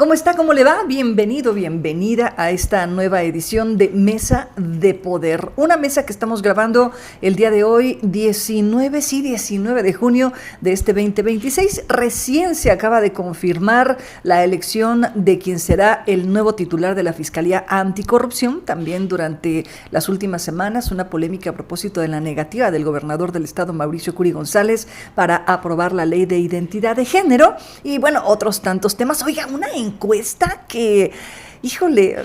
¿Cómo está? ¿Cómo le va? Bienvenido, bienvenida a esta nueva edición de Mesa de Poder. Una mesa que estamos grabando el día de hoy, 19 de junio de este 2026. Recién se acaba de confirmar la elección de quien será el nuevo titular de la Fiscalía Anticorrupción. También durante las últimas semanas, una polémica a propósito de la negativa del gobernador del estado, Mauricio Curi González, para aprobar la ley de identidad de género. Y bueno, otros tantos temas. Oiga, una encuesta que, híjole,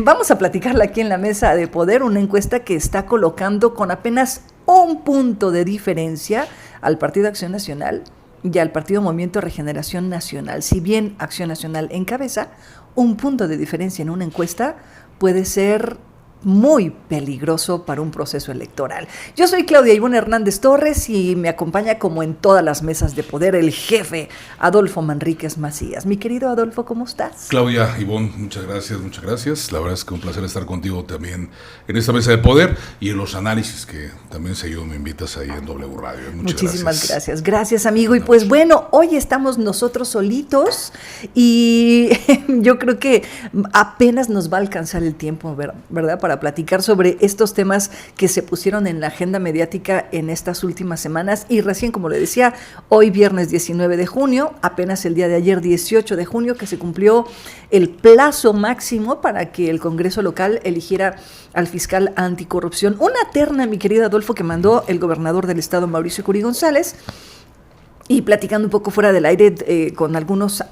vamos a platicarla aquí en la Mesa de Poder, una encuesta que está colocando con apenas un punto de diferencia al Partido Acción Nacional y al Partido Movimiento Regeneración Nacional. Si bien Acción Nacional encabeza, un punto de diferencia en una encuesta puede ser muy peligroso para un proceso electoral. Yo soy Claudia Ivonne Hernández Torres y me acompaña, como en todas las mesas de poder, el jefe Adolfo Manríquez Macías. Mi querido Adolfo, ¿cómo estás? Claudia Ivonne, muchas gracias. La verdad es que un placer estar contigo también en esta mesa de poder y en los análisis que también seguido me invitas ahí en W Radio. Muchísimas gracias. Gracias, amigo. Y pues bueno, hoy estamos nosotros solitos y yo creo que apenas nos va a alcanzar el tiempo, ¿verdad? Para platicar sobre estos temas que se pusieron en la agenda mediática en estas últimas semanas. Y recién, como le decía, hoy viernes 19 de junio, apenas el día de ayer 18 de junio, que se cumplió el plazo máximo para que el Congreso local eligiera al fiscal anticorrupción. Una terna, mi querido Adolfo, que mandó el gobernador del estado, Mauricio Curi González. Y platicando un poco fuera del aire con algunos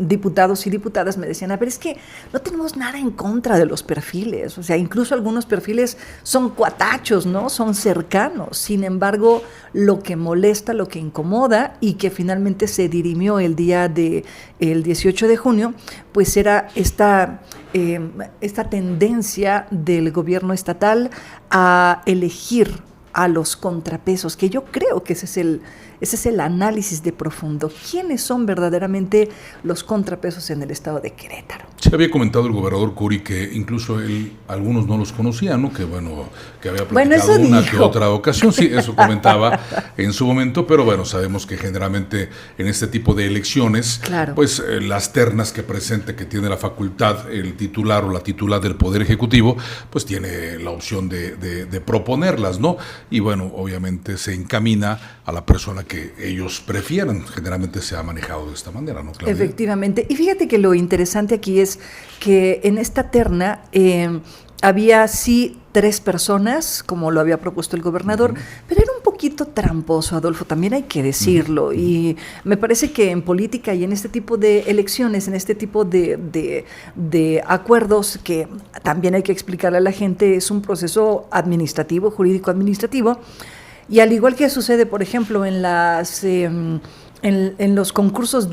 diputados y diputadas, me decían, a ver, es que no tenemos nada en contra de los perfiles, o sea, incluso algunos perfiles son cuatachos, ¿no? Son cercanos. Sin embargo, lo que molesta, lo que incomoda y que finalmente se dirimió el día del 18 de junio, pues era esta tendencia del gobierno estatal a elegir a los contrapesos, que yo creo que ese es el análisis de profundo. ¿Quiénes son verdaderamente los contrapesos en el estado de Querétaro? Se había comentado el gobernador Curi que incluso él, algunos no los conocían, ¿no? Que había platicado una que otra ocasión. Sí, eso comentaba en su momento, pero bueno, sabemos que generalmente en este tipo de elecciones, claro, pues las ternas que tiene la facultad el titular o la titular del Poder Ejecutivo, pues tiene la opción de proponerlas, ¿no? Y bueno, obviamente se encamina a la persona que ellos prefieran. Generalmente se ha manejado de esta manera, ¿no, Claudia? Efectivamente. Y fíjate que lo interesante aquí es que en esta terna había sí 3 personas, como lo había propuesto el gobernador, pero era un poquito tramposo, Adolfo, también hay que decirlo. Y me parece que en política y en este tipo de elecciones, en este tipo de acuerdos, que también hay que explicarle a la gente, es un proceso administrativo, jurídico-administrativo, y al igual que sucede, por ejemplo, en los concursos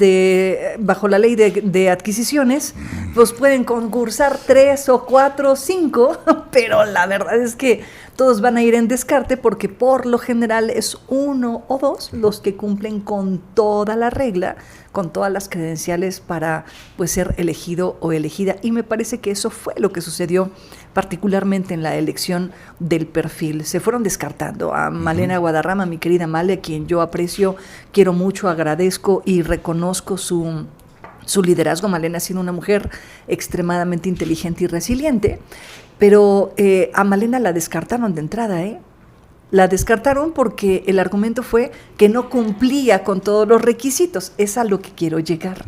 bajo la ley de adquisiciones, pues pueden concursar 3 o 4 o 5, pero la verdad es que todos van a ir en descarte porque por lo general es 1 o 2 los que cumplen con toda la regla, con todas las credenciales para pues ser elegido o elegida. Y me parece que eso fue lo que sucedió particularmente en la elección del perfil. Se fueron descartando a Malena Guadarrama, mi querida Male, a quien yo aprecio, quiero mucho, agradezco y reconozco su liderazgo. Malena ha sido una mujer extremadamente inteligente y resiliente, pero a Malena la descartaron de entrada, La descartaron porque el argumento fue que no cumplía con todos los requisitos. Es a lo que quiero llegar.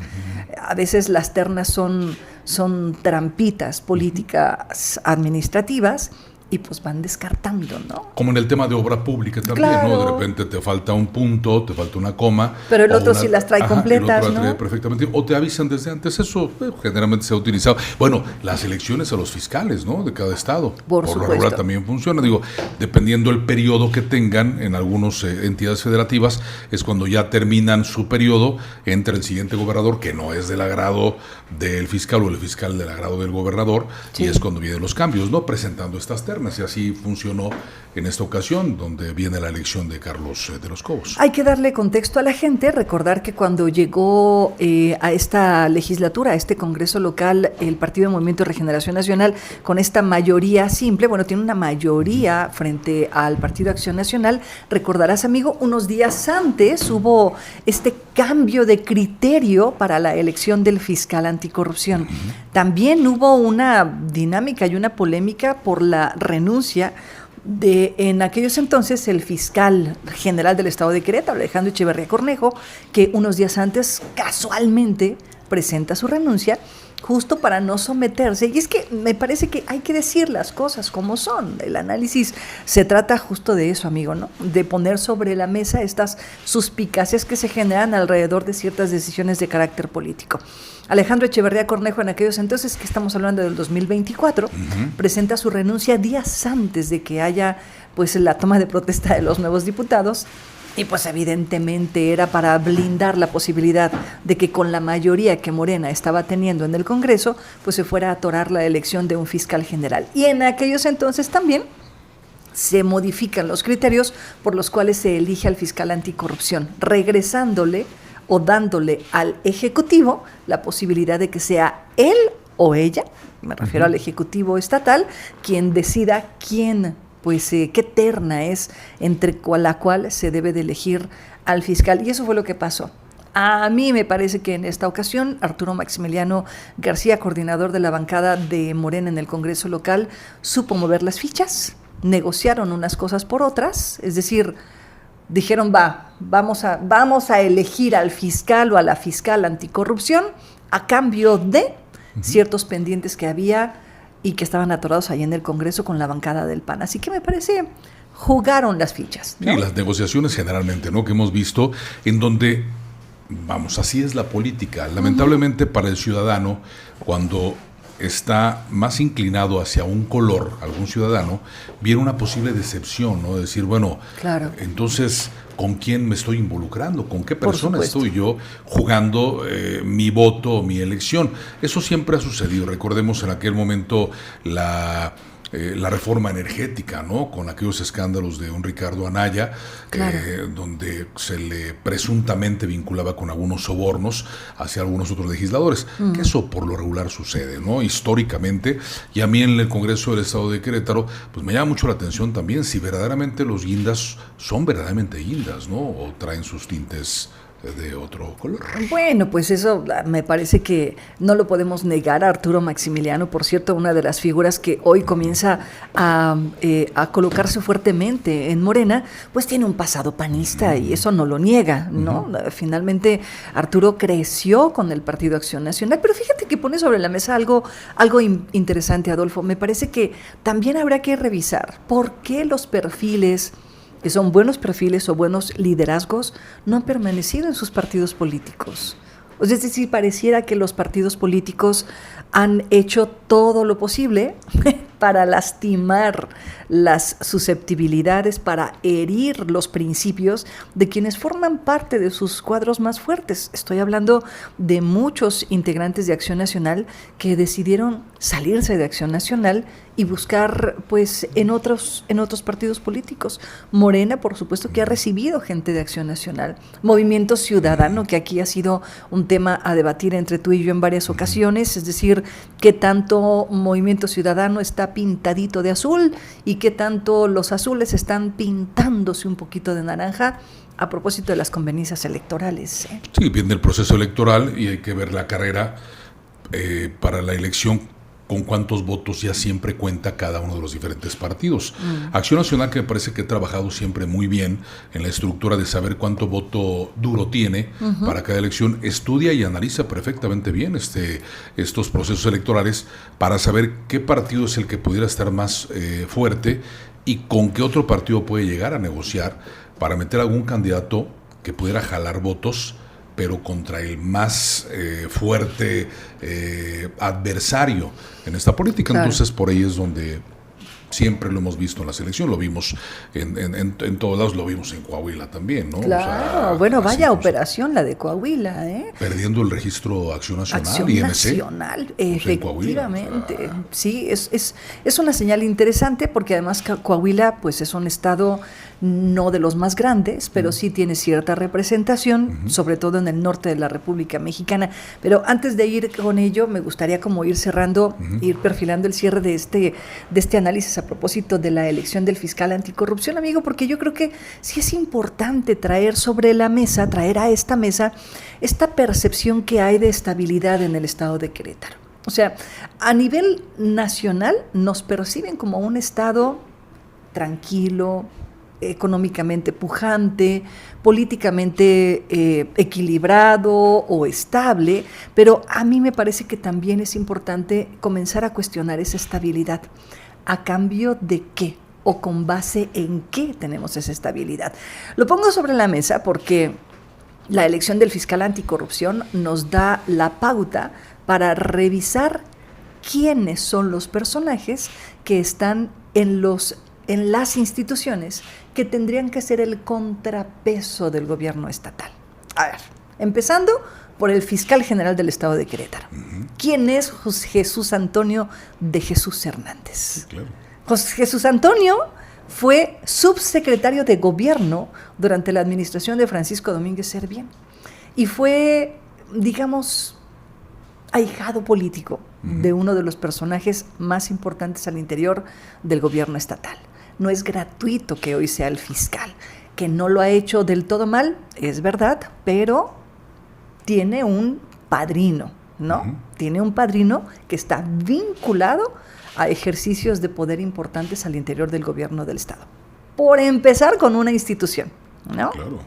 A veces las ternas son trampitas políticas administrativas y pues van descartando, ¿no? Como en el tema de obra pública también, claro, ¿no? De repente te falta un punto, te falta una coma. Pero el otro sí las trae completas, el otro las trae ¿no? Perfectamente, o te avisan desde antes. Eso generalmente se ha utilizado. Bueno, las elecciones a los fiscales, ¿no? De cada estado. Por lo regular también funciona. Digo, dependiendo el periodo que tengan en algunas entidades federativas, es cuando ya terminan su periodo, entra el siguiente gobernador, que no es del agrado del fiscal o el fiscal del agrado del gobernador, sí, y es cuando vienen los cambios, ¿no? Presentando estas ternas. Y así funcionó en esta ocasión, donde viene la elección de Carlos de los Cobos. Hay que darle contexto a la gente, recordar que cuando llegó a esta legislatura, a este Congreso local, el Partido de Movimiento de Regeneración Nacional, con esta mayoría simple, bueno, tiene una mayoría frente al Partido Acción Nacional. Recordarás, amigo, unos días antes hubo este cambio de criterio para la elección del fiscal anticorrupción. También hubo una dinámica y una polémica por la renuncia de, en aquellos entonces, el fiscal general del estado de Querétaro, Alejandro Echeverría Cornejo, que unos días antes casualmente presenta su renuncia justo para no someterse. Y es que me parece que hay que decir las cosas como son. El análisis se trata justo de eso, amigo, ¿no? De poner sobre la mesa estas suspicacias que se generan alrededor de ciertas decisiones de carácter político. Alejandro Echeverría Cornejo, en aquellos entonces, que estamos hablando del 2024, presenta su renuncia días antes de que haya pues la toma de protesta de los nuevos diputados. Y pues evidentemente era para blindar la posibilidad de que con la mayoría que Morena estaba teniendo en el Congreso, pues se fuera a atorar la elección de un fiscal general. Y en aquellos entonces también se modifican los criterios por los cuales se elige al fiscal anticorrupción, regresándole o dándole al Ejecutivo la posibilidad de que sea él o ella, me refiero al Ejecutivo estatal, quien decida quién, pues qué terna es entre la cual se debe de elegir al fiscal. Y eso fue lo que pasó. A mí me parece que en esta ocasión Arturo Maximiliano García, coordinador de la bancada de Morena en el Congreso local, supo mover las fichas, negociaron unas cosas por otras, es decir, dijeron vamos a elegir al fiscal o a la fiscal anticorrupción a cambio de ciertos pendientes que había y que estaban atorados ahí en el Congreso con la bancada del PAN. Así que me parece, jugaron las fichas, ¿no? Sí, las negociaciones generalmente, ¿no?, que hemos visto, en donde, vamos, así es la política. Lamentablemente para el ciudadano, cuando está más inclinado hacia un color, algún ciudadano, viene una posible decepción, ¿no? Decir, bueno, claro, entonces, ¿con quién me estoy involucrando? ¿Con qué persona estoy yo jugando mi voto, mi elección? Eso siempre ha sucedido. Recordemos en aquel momento la reforma energética, ¿no?, con aquellos escándalos de un Ricardo Anaya, claro, donde se le presuntamente vinculaba con algunos sobornos hacia algunos otros legisladores, que eso por lo regular sucede, ¿no?, históricamente. Y a mí en el Congreso del Estado de Querétaro, pues me llama mucho la atención también si verdaderamente los guindas son verdaderamente guindas, ¿no?, o traen sus tintes de otro color. Bueno, pues eso me parece que no lo podemos negar a Arturo Maximiliano. Por cierto, una de las figuras que hoy comienza a colocarse fuertemente en Morena, pues tiene un pasado panista y eso no lo niega, ¿no? Finalmente, Arturo creció con el Partido Acción Nacional, pero fíjate que pone sobre la mesa algo interesante, Adolfo. Me parece que también habrá que revisar por qué los perfiles que son buenos perfiles o buenos liderazgos, no han permanecido en sus partidos políticos. Es decir, pareciera que los partidos políticos han hecho todo lo posible para lastimar las susceptibilidades, para herir los principios de quienes forman parte de sus cuadros más fuertes. Estoy hablando de muchos integrantes de Acción Nacional que decidieron salirse de Acción Nacional y buscar pues en otros partidos políticos. Morena, por supuesto, que ha recibido gente de Acción Nacional. Movimiento Ciudadano, que aquí ha sido un tema a debatir entre tú y yo en varias ocasiones, es decir, qué tanto Movimiento Ciudadano está pintadito de azul y qué tanto los azules están pintándose un poquito de naranja a propósito de las conveniencias electorales, ¿eh? Sí, viene el proceso electoral y hay que ver la carrera para la elección, con cuántos votos ya siempre cuenta cada uno de los diferentes partidos. Acción Nacional, que me parece que ha trabajado siempre muy bien en la estructura de saber cuánto voto duro tiene para cada elección, estudia y analiza perfectamente bien estos procesos electorales para saber qué partido es el que pudiera estar más fuerte y con qué otro partido puede llegar a negociar para meter algún candidato que pudiera jalar votos, pero contra el más fuerte adversario en esta política. Claro. Entonces, por ahí es donde siempre lo hemos visto en la selección, lo vimos en todos lados, lo vimos en Coahuila también, ¿no? Claro, o sea, bueno, vaya operación la de Coahuila, ¿eh? Perdiendo el registro Acción Nacional, Acción INC, Nacional, efectivamente. Coahuila, sí, es una señal interesante porque además Coahuila pues es un estado no de los más grandes, pero sí tiene cierta representación, sobre todo en el norte de la República Mexicana. Pero antes de ir con ello, me gustaría como ir cerrando, ir perfilando el cierre de este análisis a propósito de la elección del fiscal anticorrupción, amigo, porque yo creo que sí es importante traer a esta mesa, esta percepción que hay de estabilidad en el estado de Querétaro. O sea, a nivel nacional nos perciben como un estado tranquilo, económicamente pujante, políticamente equilibrado o estable, pero a mí me parece que también es importante comenzar a cuestionar esa estabilidad. ¿A cambio de qué? ¿O con base en qué tenemos esa estabilidad? Lo pongo sobre la mesa porque la elección del fiscal anticorrupción nos da la pauta para revisar quiénes son los personajes que están en las instituciones que tendrían que ser el contrapeso del gobierno estatal. A ver, empezando por el fiscal general del estado de Querétaro. ¿Quién es Jesús Antonio de Jesús Hernández? Sí, claro. Jesús Antonio fue subsecretario de gobierno durante la administración de Francisco Domínguez Servién y fue, digamos, ahijado político de uno de los personajes más importantes al interior del gobierno estatal. No es gratuito que hoy sea el fiscal, que no lo ha hecho del todo mal, es verdad, pero tiene un padrino, ¿no? Tiene un padrino que está vinculado a ejercicios de poder importantes al interior del gobierno del estado. Por empezar con una institución, ¿no? Claro.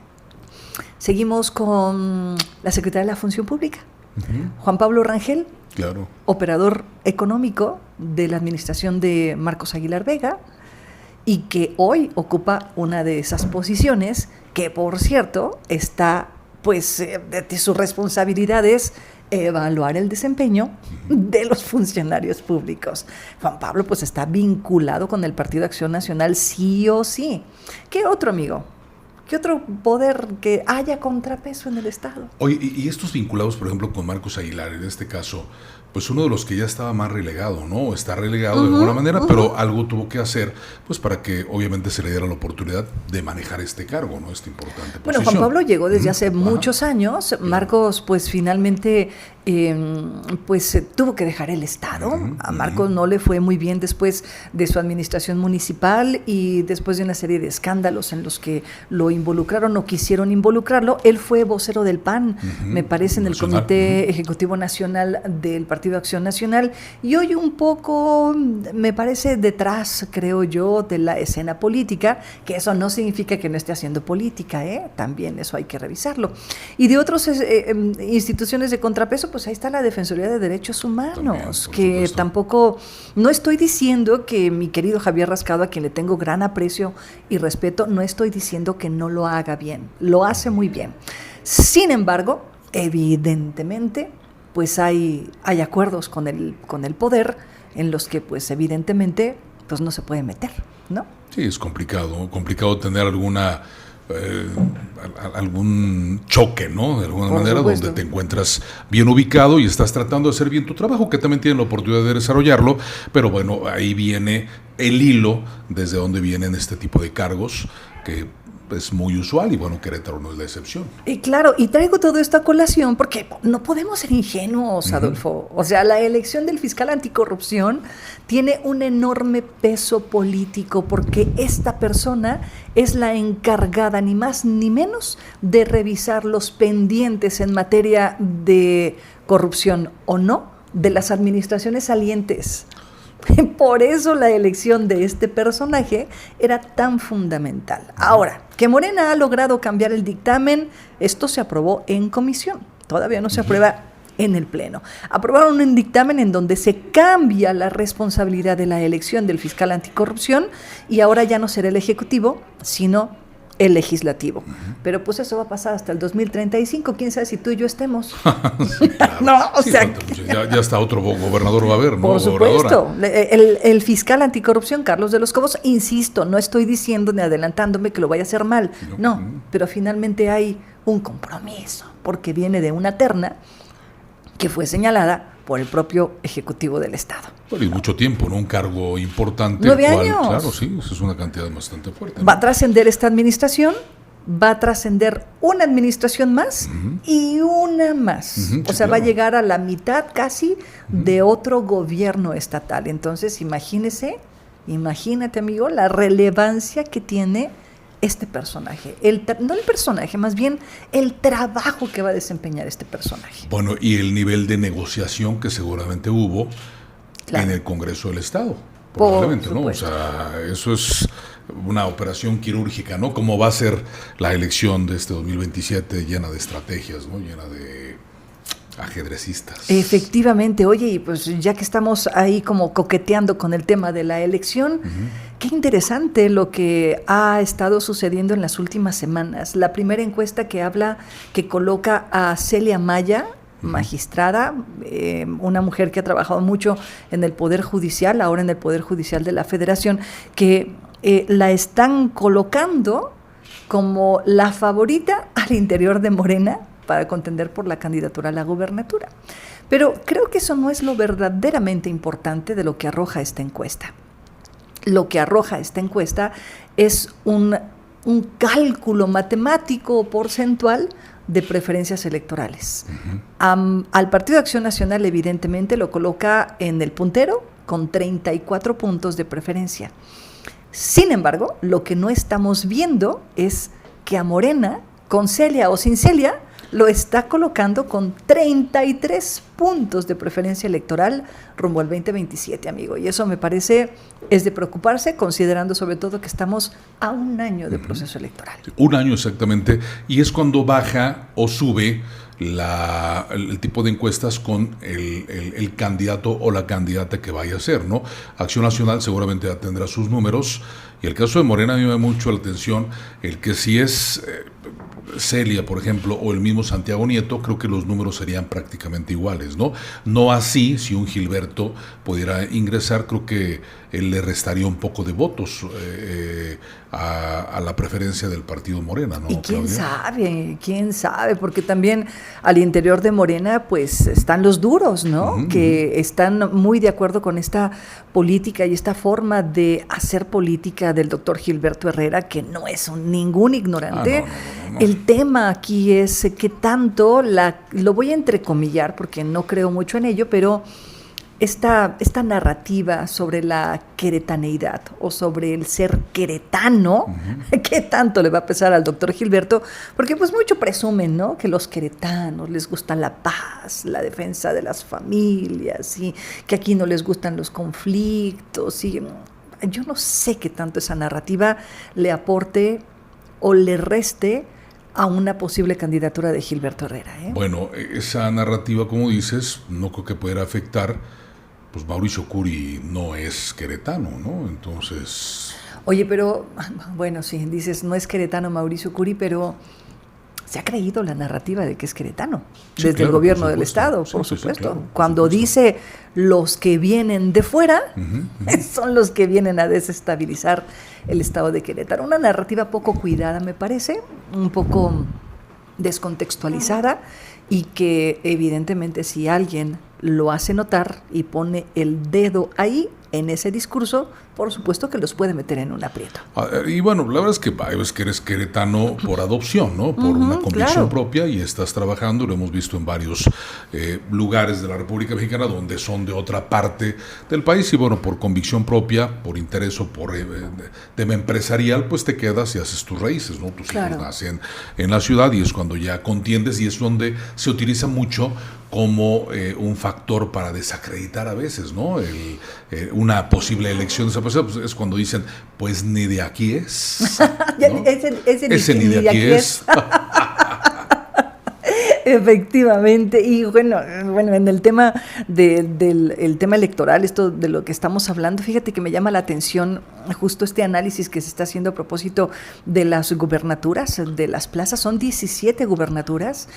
Seguimos con la Secretaría de la Función Pública. Juan Pablo Rangel, claro, operador económico de la administración de Marcos Aguilar Vega, y que hoy ocupa una de esas posiciones que, por cierto, está, pues, de sus responsabilidades evaluar el desempeño de los funcionarios públicos. Juan Pablo, pues, está vinculado con el Partido Acción Nacional sí o sí. ¿Qué otro, amigo? ¿Qué otro poder que haya contrapeso en el Estado? Oye, y estos vinculados, por ejemplo, con Marcos Aguilar, en este caso, pues uno de los que ya estaba más relegado, ¿no? Está relegado de alguna manera, pero algo tuvo que hacer, pues para que obviamente se le diera la oportunidad de manejar este cargo, ¿no? Esta importante posición. Bueno, Juan Pablo llegó desde hace muchos años. Marcos, pues finalmente, pues tuvo que dejar el Estado. A Marcos no le fue muy bien después de su administración municipal y después de una serie de escándalos en los que lo involucraron o quisieron involucrarlo. Él fue vocero del PAN, me parece, en el Comité Ejecutivo Nacional del Partido Acción Nacional, y hoy un poco, me parece, detrás, creo yo, de la escena política, que eso no significa que no esté haciendo política, también eso hay que revisarlo. Y de otras instituciones de contrapeso, pues ahí está la Defensoría de Derechos Humanos, también, que supuesto. Tampoco, no estoy diciendo que mi querido Javier Rascado, a quien le tengo gran aprecio y respeto, no estoy diciendo que no lo haga bien, lo hace muy bien. Sin embargo, evidentemente, pues hay acuerdos con el poder en los que, pues evidentemente, pues no se puede meter, ¿no? Sí, es complicado tener algún choque, ¿no? De alguna manera, donde te encuentras bien ubicado y estás tratando de hacer bien tu trabajo, que también tienen la oportunidad de desarrollarlo, pero bueno, ahí viene el hilo desde donde vienen este tipo de cargos que es muy usual y bueno, Querétaro no es la excepción. Y claro, y traigo todo esto a colación porque no podemos ser ingenuos, Adolfo. O sea, la elección del fiscal anticorrupción tiene un enorme peso político porque esta persona es la encargada, ni más ni menos, de revisar los pendientes en materia de corrupción o no de las administraciones salientes. Por eso la elección de este personaje era tan fundamental. Ahora, que Morena ha logrado cambiar el dictamen, esto se aprobó en comisión, todavía no se aprueba en el Pleno. Aprobaron un dictamen en donde se cambia la responsabilidad de la elección del fiscal anticorrupción y ahora ya no será el Ejecutivo, sino el Legislativo. Pero pues eso va a pasar hasta el 2035, quién sabe si tú y yo estemos. Sí, claro. No, o sí, sea, ya hasta otro gobernador va a haber, ¿no? Por supuesto. El fiscal anticorrupción, Carlos de los Cobos, insisto, no estoy diciendo ni adelantándome que lo vaya a hacer mal, no, pero finalmente hay un compromiso, porque viene de una terna que fue señalada por el propio Ejecutivo del Estado. Bueno, y mucho tiempo, ¿no? Un cargo importante. 9 años. Claro, sí, eso es una cantidad bastante fuerte, ¿no? Va a trascender esta administración, va a trascender una administración más y una más. O sea, va a llegar a la mitad casi de otro gobierno estatal. Entonces, imagínate, amigo, la relevancia que tiene este personaje. No el personaje, más bien el trabajo que va a desempeñar este personaje. Bueno, y el nivel de negociación que seguramente hubo en el Congreso del Estado, probablemente, ¿no? O sea, eso es una operación quirúrgica, ¿no? ¿Cómo va a ser la elección de este 2027 llena de estrategias, ¿no? Llena de ajedrecistas. Efectivamente, oye, y pues ya que estamos ahí como coqueteando con el tema de la elección, qué interesante lo que ha estado sucediendo en las últimas semanas. La primera encuesta que coloca a Celia Maya, magistrada, una mujer que ha trabajado mucho en el Poder Judicial, ahora en el Poder Judicial de la Federación, que la están colocando como la favorita al interior de Morena para contender por la candidatura a la gubernatura. Pero creo que eso no es lo verdaderamente importante de lo que arroja esta encuesta. Lo que arroja esta encuesta es un cálculo matemático porcentual de preferencias electorales. Al Partido de Acción Nacional, evidentemente, lo coloca en el puntero con 34 puntos de preferencia. Sin embargo, lo que no estamos viendo es que a Morena, con Celia o sin Celia, lo está colocando con 33 puntos de preferencia electoral rumbo al 2027, amigo. Y eso me parece es de preocuparse, considerando sobre todo que estamos a un año de proceso electoral. Un año exactamente, y es cuando baja o sube el tipo de encuestas con el candidato o la candidata que vaya a ser, ¿no? Acción Nacional seguramente ya tendrá sus números, y el caso de Morena a mí me llama mucho la atención, el que si es Celia, por ejemplo, o el mismo Santiago Nieto, creo que los números serían prácticamente iguales, ¿no? No así, si un Gilberto pudiera ingresar, creo que él le restaría un poco de votos a la preferencia del partido Morena, ¿no? Y quién sabe, porque también al interior de Morena pues están los duros, ¿no? Que están muy de acuerdo con esta política y esta forma de hacer política del doctor Gilberto Herrera, que no es ningún ignorante. No. El tema aquí es que tanto, lo voy a entrecomillar porque no creo mucho en ello, pero esta narrativa sobre la queretaneidad o sobre el ser queretano, ¿qué tanto le va a pesar al doctor Gilberto? Porque pues mucho presumen, ¿no? Que los queretanos les gusta la paz, la defensa de las familias, y que aquí no les gustan los conflictos. Y yo no sé qué tanto esa narrativa le aporte o le reste a una posible candidatura de Gilberto Herrera, ¿eh? Bueno, esa narrativa, como dices, no creo que pudiera afectar. Pues Mauricio Curi no es queretano, ¿no? Entonces... Oye, pero, bueno, sí, dices, no es queretano Mauricio Curi, pero se ha creído la narrativa de que es queretano, sí, desde el gobierno del Estado, por supuesto. Sí, claro, cuando dice los que vienen de fuera, son los que vienen a desestabilizar el Estado de Querétaro. Una narrativa poco cuidada, me parece, un poco descontextualizada, y que evidentemente si alguien lo hace notar y pone el dedo ahí, en ese discurso, por supuesto que los puede meter en un aprieto. Y bueno, la verdad es que eres queretano por adopción, ¿no? Por una convicción propia, y estás trabajando, lo hemos visto en varios lugares de la República Mexicana donde son de otra parte del país, y bueno, por convicción propia, por interés o por tema empresarial, pues te quedas y haces tus raíces, ¿no? Tus hijos nacen en la ciudad, y es cuando ya contiendes, y es donde se utiliza mucho como un factor para desacreditar a veces, ¿no? Una posible elección de esa persona, pues es cuando dicen, pues ni de aquí es, ¿no? ese ni de aquí es. Efectivamente, y bueno, en el tema del tema electoral, esto de lo que estamos hablando, fíjate que me llama la atención justo este análisis que se está haciendo a propósito de las gubernaturas, de las plazas. Son 17 gubernaturas,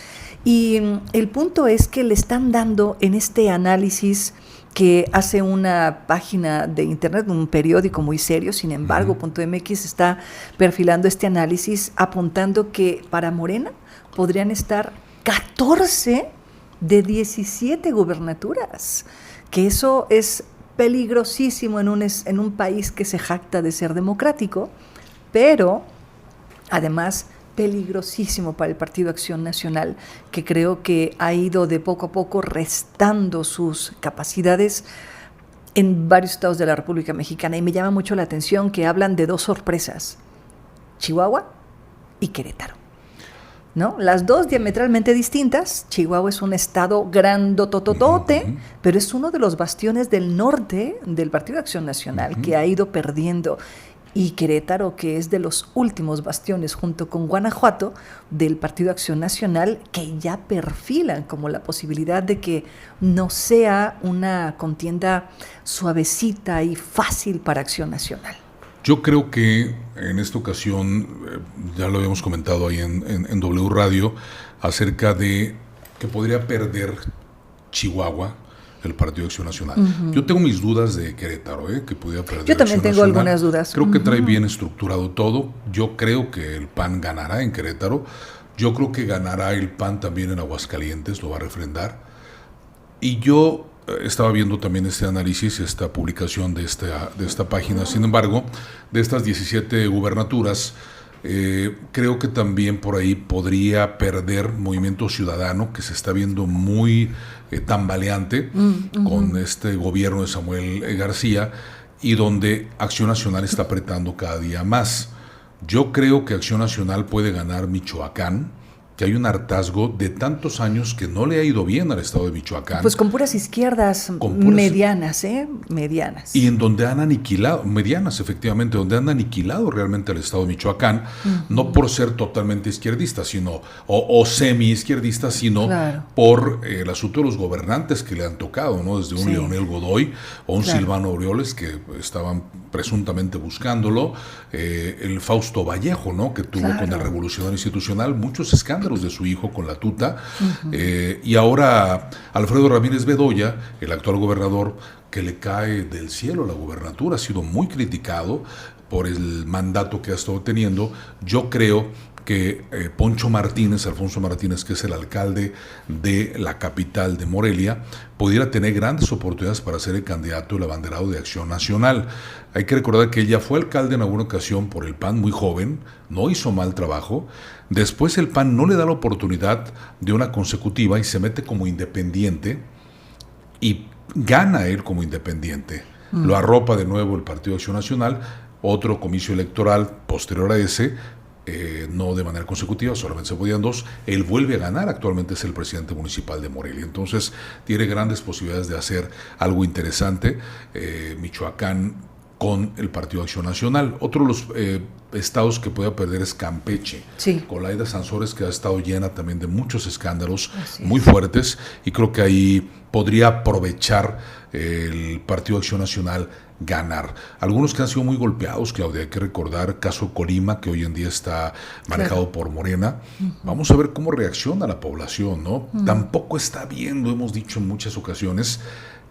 y el punto es que le están dando en este análisis que hace una página de internet, un periódico muy serio, sin embargo, .mx está perfilando este análisis, apuntando que para Morena podrían estar 14 de 17 gubernaturas, que eso es peligrosísimo en un país que se jacta de ser democrático, pero además peligrosísimo para el Partido Acción Nacional, que creo que ha ido de poco a poco restando sus capacidades en varios estados de la República Mexicana. Y me llama mucho la atención que hablan de 2 sorpresas, Chihuahua y Querétaro, ¿no? Las 2 diametralmente distintas. Chihuahua es un estado grandotototote, pero es uno de los bastiones del norte del Partido Acción Nacional, que ha ido perdiendo. Y Querétaro, que es de los últimos bastiones, junto con Guanajuato, del Partido Acción Nacional, que ya perfilan como la posibilidad de que no sea una contienda suavecita y fácil para Acción Nacional. Yo creo que en esta ocasión, ya lo habíamos comentado ahí en W Radio, acerca de que podría perder Chihuahua el Partido Acción Nacional. Yo tengo mis dudas de Querétaro, que pudiera perder. Yo también tengo algunas dudas. Creo que trae bien estructurado todo. Yo creo que el PAN ganará en Querétaro. Yo creo que ganará el PAN también en Aguascalientes, lo va a refrendar. Y yo estaba viendo también este análisis, esta publicación de esta página. Sin embargo, de estas 17 gubernaturas, creo que también por ahí podría perder Movimiento Ciudadano, que se está viendo muy tambaleante con este gobierno de Samuel García, y donde Acción Nacional está apretando cada día más. Yo creo que Acción Nacional puede ganar Michoacán, que hay un hartazgo de tantos años que no le ha ido bien al estado de Michoacán. Pues con puras izquierdas medianas, medianas. Y en donde han aniquilado, medianas efectivamente, donde han aniquilado realmente al estado de Michoacán, no por ser totalmente izquierdistas, sino, o semi-izquierdistas, sino por el asunto de los gobernantes que le han tocado, ¿no? Desde un Leonel Godoy o un Silvano Aureoles, que estaban presuntamente buscándolo, el Fausto Vallejo, ¿no? Que tuvo con el Revolucionario Institucional muchos escándalos de su hijo con la tuta, y ahora Alfredo Ramírez Bedoya, el actual gobernador, que le cae del cielo la gubernatura, ha sido muy criticado por el mandato que ha estado teniendo. Yo creo que Poncho Martínez, Alfonso Martínez, que es el alcalde de la capital de Morelia, pudiera tener grandes oportunidades para ser el candidato del abanderado de Acción Nacional. Hay que recordar que él ya fue alcalde en alguna ocasión por el PAN, muy joven, no hizo mal trabajo. Después el PAN no le da la oportunidad de una consecutiva y se mete como independiente y gana él como independiente. Lo arropa de nuevo el Partido Acción Nacional, otro comicio electoral posterior a ese, no de manera consecutiva, solamente se podían 2, él vuelve a ganar, actualmente es el presidente municipal de Morelia, entonces tiene grandes posibilidades de hacer algo interesante, Michoacán con el Partido Acción Nacional. Otro de los estados que puede perder es Campeche, con Laida Sansores, que ha estado llena también de muchos escándalos muy fuertes, y creo que ahí podría aprovechar el Partido Acción Nacional ganar. Algunos que han sido muy golpeados, Claudia, hay que recordar, caso Colima, que hoy en día está manejado por Morena. Vamos a ver cómo reacciona la población, ¿no? Tampoco está bien, lo hemos dicho en muchas ocasiones,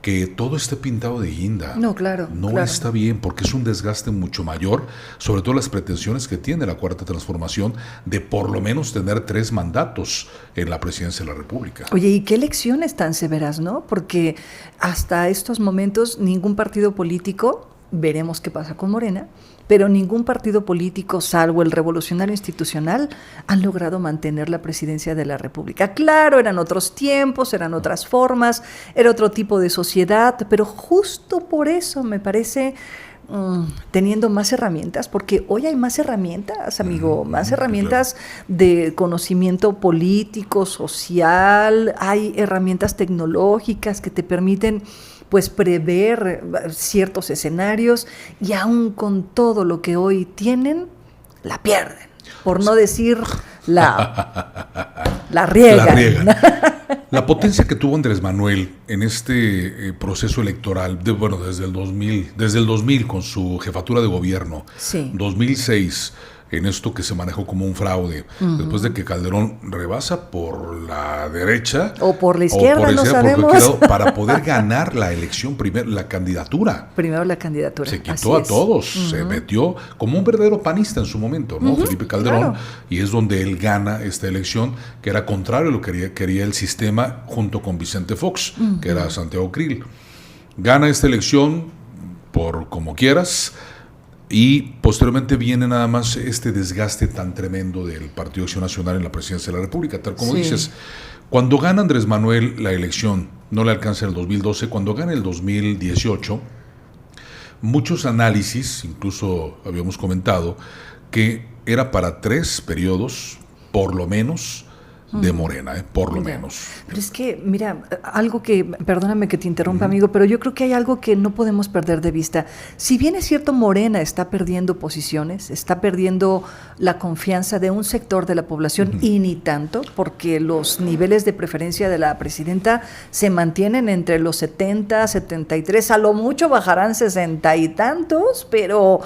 que todo esté pintado de guinda. No, claro. No está bien, porque es un desgaste mucho mayor, sobre todo las pretensiones que tiene la Cuarta Transformación de por lo menos tener 3 mandatos en la presidencia de la República. Oye, ¿y qué elecciones tan severas, no? Porque hasta estos momentos ningún partido político, veremos qué pasa con Morena, pero ningún partido político, salvo el Revolucionario Institucional, han logrado mantener la presidencia de la República. Claro, eran otros tiempos, eran otras formas, era otro tipo de sociedad, pero justo por eso me parece, teniendo más herramientas, porque hoy hay más herramientas, amigo, más herramientas de conocimiento político, social, hay herramientas tecnológicas que te permiten pues prever ciertos escenarios, y aún con todo lo que hoy tienen, la pierden, por no decir la riegan. La potencia que tuvo Andrés Manuel en este proceso electoral, desde el 2000 con su jefatura de gobierno, 2006, en esto que se manejó como un fraude, después de que Calderón rebasa por la derecha o por la izquierda, no sabemos, para poder ganar la elección, la candidatura. Primero la candidatura. Se quitó a todos, se metió como un verdadero panista en su momento, ¿no? Felipe Calderón, y es donde él gana esta elección, que era contrario a lo que quería el sistema, junto con Vicente Fox, que era Santiago Krill. gana esta elección por como quieras, y posteriormente viene nada más este desgaste tan tremendo del Partido Acción Nacional en la presidencia de la República, tal como dices. Cuando gana Andrés Manuel la elección, no le alcanza el 2012, cuando gana el 2018, muchos análisis, incluso habíamos comentado, que era para 3 periodos, por lo menos, de Morena, por lo menos. Pero es que, mira, algo que, perdóname que te interrumpa, amigo, pero yo creo que hay algo que no podemos perder de vista. Si bien es cierto, Morena está perdiendo posiciones, está perdiendo la confianza de un sector de la población, y ni tanto, porque los niveles de preferencia de la presidenta se mantienen entre los 70, 73, a lo mucho bajarán 60 y tantos, pero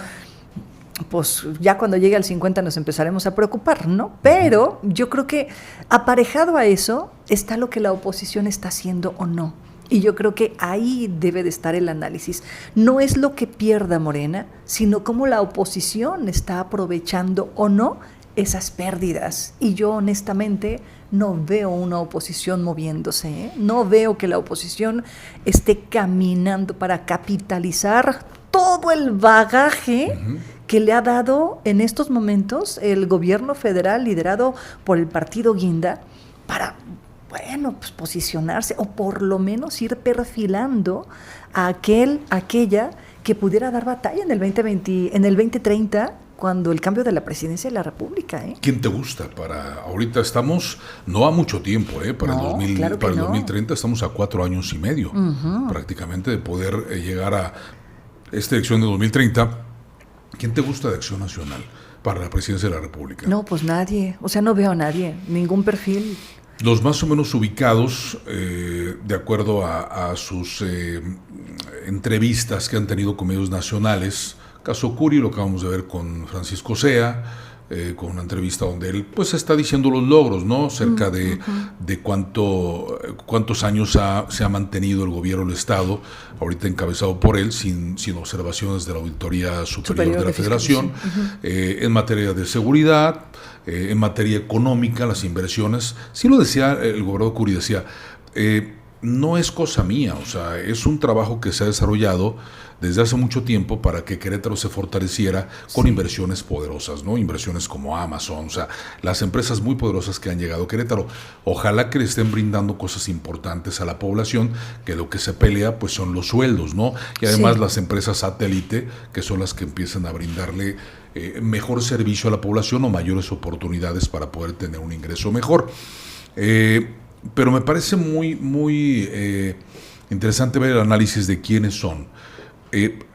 pues ya cuando llegue al 50 nos empezaremos a preocupar, ¿no? Pero yo creo que aparejado a eso está lo que la oposición está haciendo o no. Y yo creo que ahí debe de estar el análisis. No es lo que pierda Morena, sino cómo la oposición está aprovechando o no esas pérdidas. Y yo honestamente no veo una oposición moviéndose, ¿eh? No veo que la oposición esté caminando para capitalizar todo el bagaje que le ha dado en estos momentos el gobierno federal liderado por el partido Guinda para, bueno, pues posicionarse o por lo menos ir perfilando a aquella que pudiera dar batalla en el 2030 cuando el cambio de la presidencia de la República. ¿Quién te gusta? Ahorita estamos, no a mucho tiempo, para el 2030 estamos a 4 años y medio prácticamente de poder llegar a esta elección de 2030. ¿Quién te gusta de Acción Nacional para la presidencia de la República? No, pues nadie. O sea, no veo a nadie, ningún perfil. Los más o menos ubicados, de acuerdo a sus entrevistas que han tenido con medios nacionales, caso Curi, lo acabamos de ver con Francisco Sea, con una entrevista donde él pues está diciendo los logros, ¿no? Cerca de cuántos años se ha mantenido el gobierno del Estado, ahorita encabezado por él, sin observaciones de la Auditoría Superior de la Federación, en materia de seguridad, en materia económica, las inversiones. Sí lo decía el gobernador Curi, decía, no es cosa mía, o sea, es un trabajo que se ha desarrollado desde hace mucho tiempo para que Querétaro se fortaleciera con inversiones poderosas, ¿no? Inversiones como Amazon, o sea, las empresas muy poderosas que han llegado a Querétaro. Ojalá que le estén brindando cosas importantes a la población, que lo que se pelea pues son los sueldos, ¿no? Y además las empresas satélite, que son las que empiezan a brindarle mejor servicio a la población o mayores oportunidades para poder tener un ingreso mejor. Pero me parece muy interesante ver el análisis de quiénes son.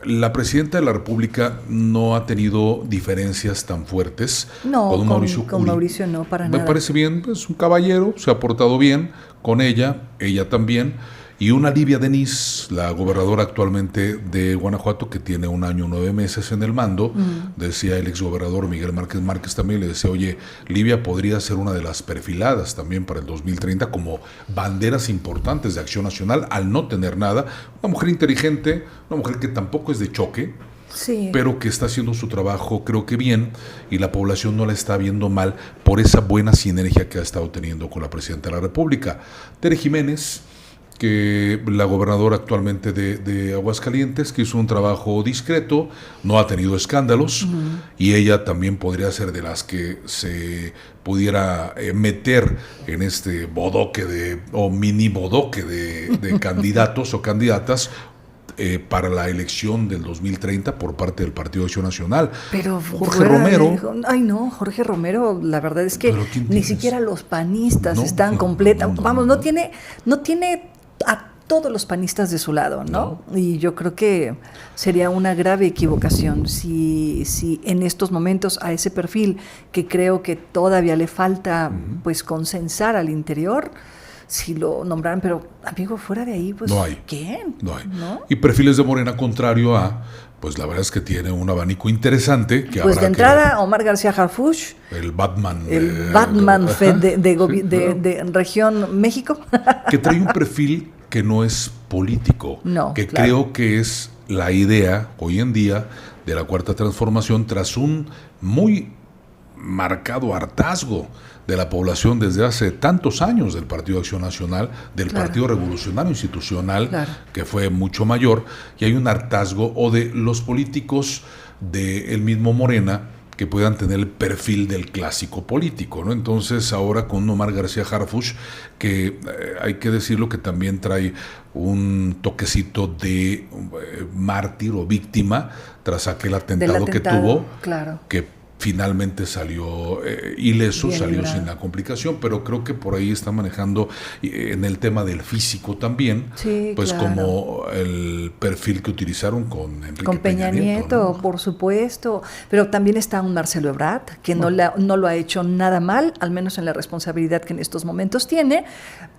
La presidenta de la República no ha tenido diferencias tan fuertes con Mauricio Curi. Con Mauricio no, para nada. Me parece bien, es un caballero, se ha portado bien con ella también. Y una Livia Denis, la gobernadora actualmente de Guanajuato, que tiene 1 año 9 meses en el mando, decía el exgobernador Miguel Márquez también, le decía, oye, Livia podría ser una de las perfiladas también para el 2030 como banderas importantes de Acción Nacional, al no tener nada. Una mujer inteligente, una mujer que tampoco es de choque, pero que está haciendo su trabajo creo que bien, y la población no la está viendo mal por esa buena sinergia que ha estado teniendo con la presidenta de la República. Tere Jiménez, que la gobernadora actualmente de Aguascalientes, que hizo un trabajo discreto, no ha tenido escándalos, y ella también podría ser de las que se pudiera meter en este bodoque o mini bodoque de candidatos o candidatas para la elección del 2030 por parte del Partido Acción Nacional. Pero Jorge Romero. Jorge Romero, la verdad es que ni siquiera los panistas están completos. Vamos, no tiene a todos los panistas de su lado, ¿no? Y yo creo que sería una grave equivocación si en estos momentos a ese perfil que creo que todavía le falta pues consensar al interior, si lo nombraran, pero amigo, fuera de ahí, pues no hay. ¿Quién? No hay. ¿No? Y perfiles de Morena contrario a, pues la verdad es que tiene un abanico interesante. Que pues de entrada, Omar García Harfuch. El Batman. De Región México. Que trae un perfil que no es político. Creo que es la idea hoy en día de la Cuarta Transformación tras un muy marcado hartazgo de la población desde hace tantos años del Partido Acción Nacional, del Partido Revolucionario Institucional, que fue mucho mayor, y hay un hartazgo o de los políticos del mismo Morena que puedan tener el perfil del clásico político, ¿no? Entonces ahora con Omar García Harfuch, que hay que decirlo que también trae un toquecito de mártir o víctima tras aquel atentado que tuvo, que finalmente salió ileso, bien salió librado, sin la complicación, pero creo que por ahí está manejando en el tema del físico también, pues como el perfil que utilizaron con Enrique Peña Nieto, ¿no? Por supuesto, pero también está un Marcelo Ebrard, que no lo ha hecho nada mal, al menos en la responsabilidad que en estos momentos tiene,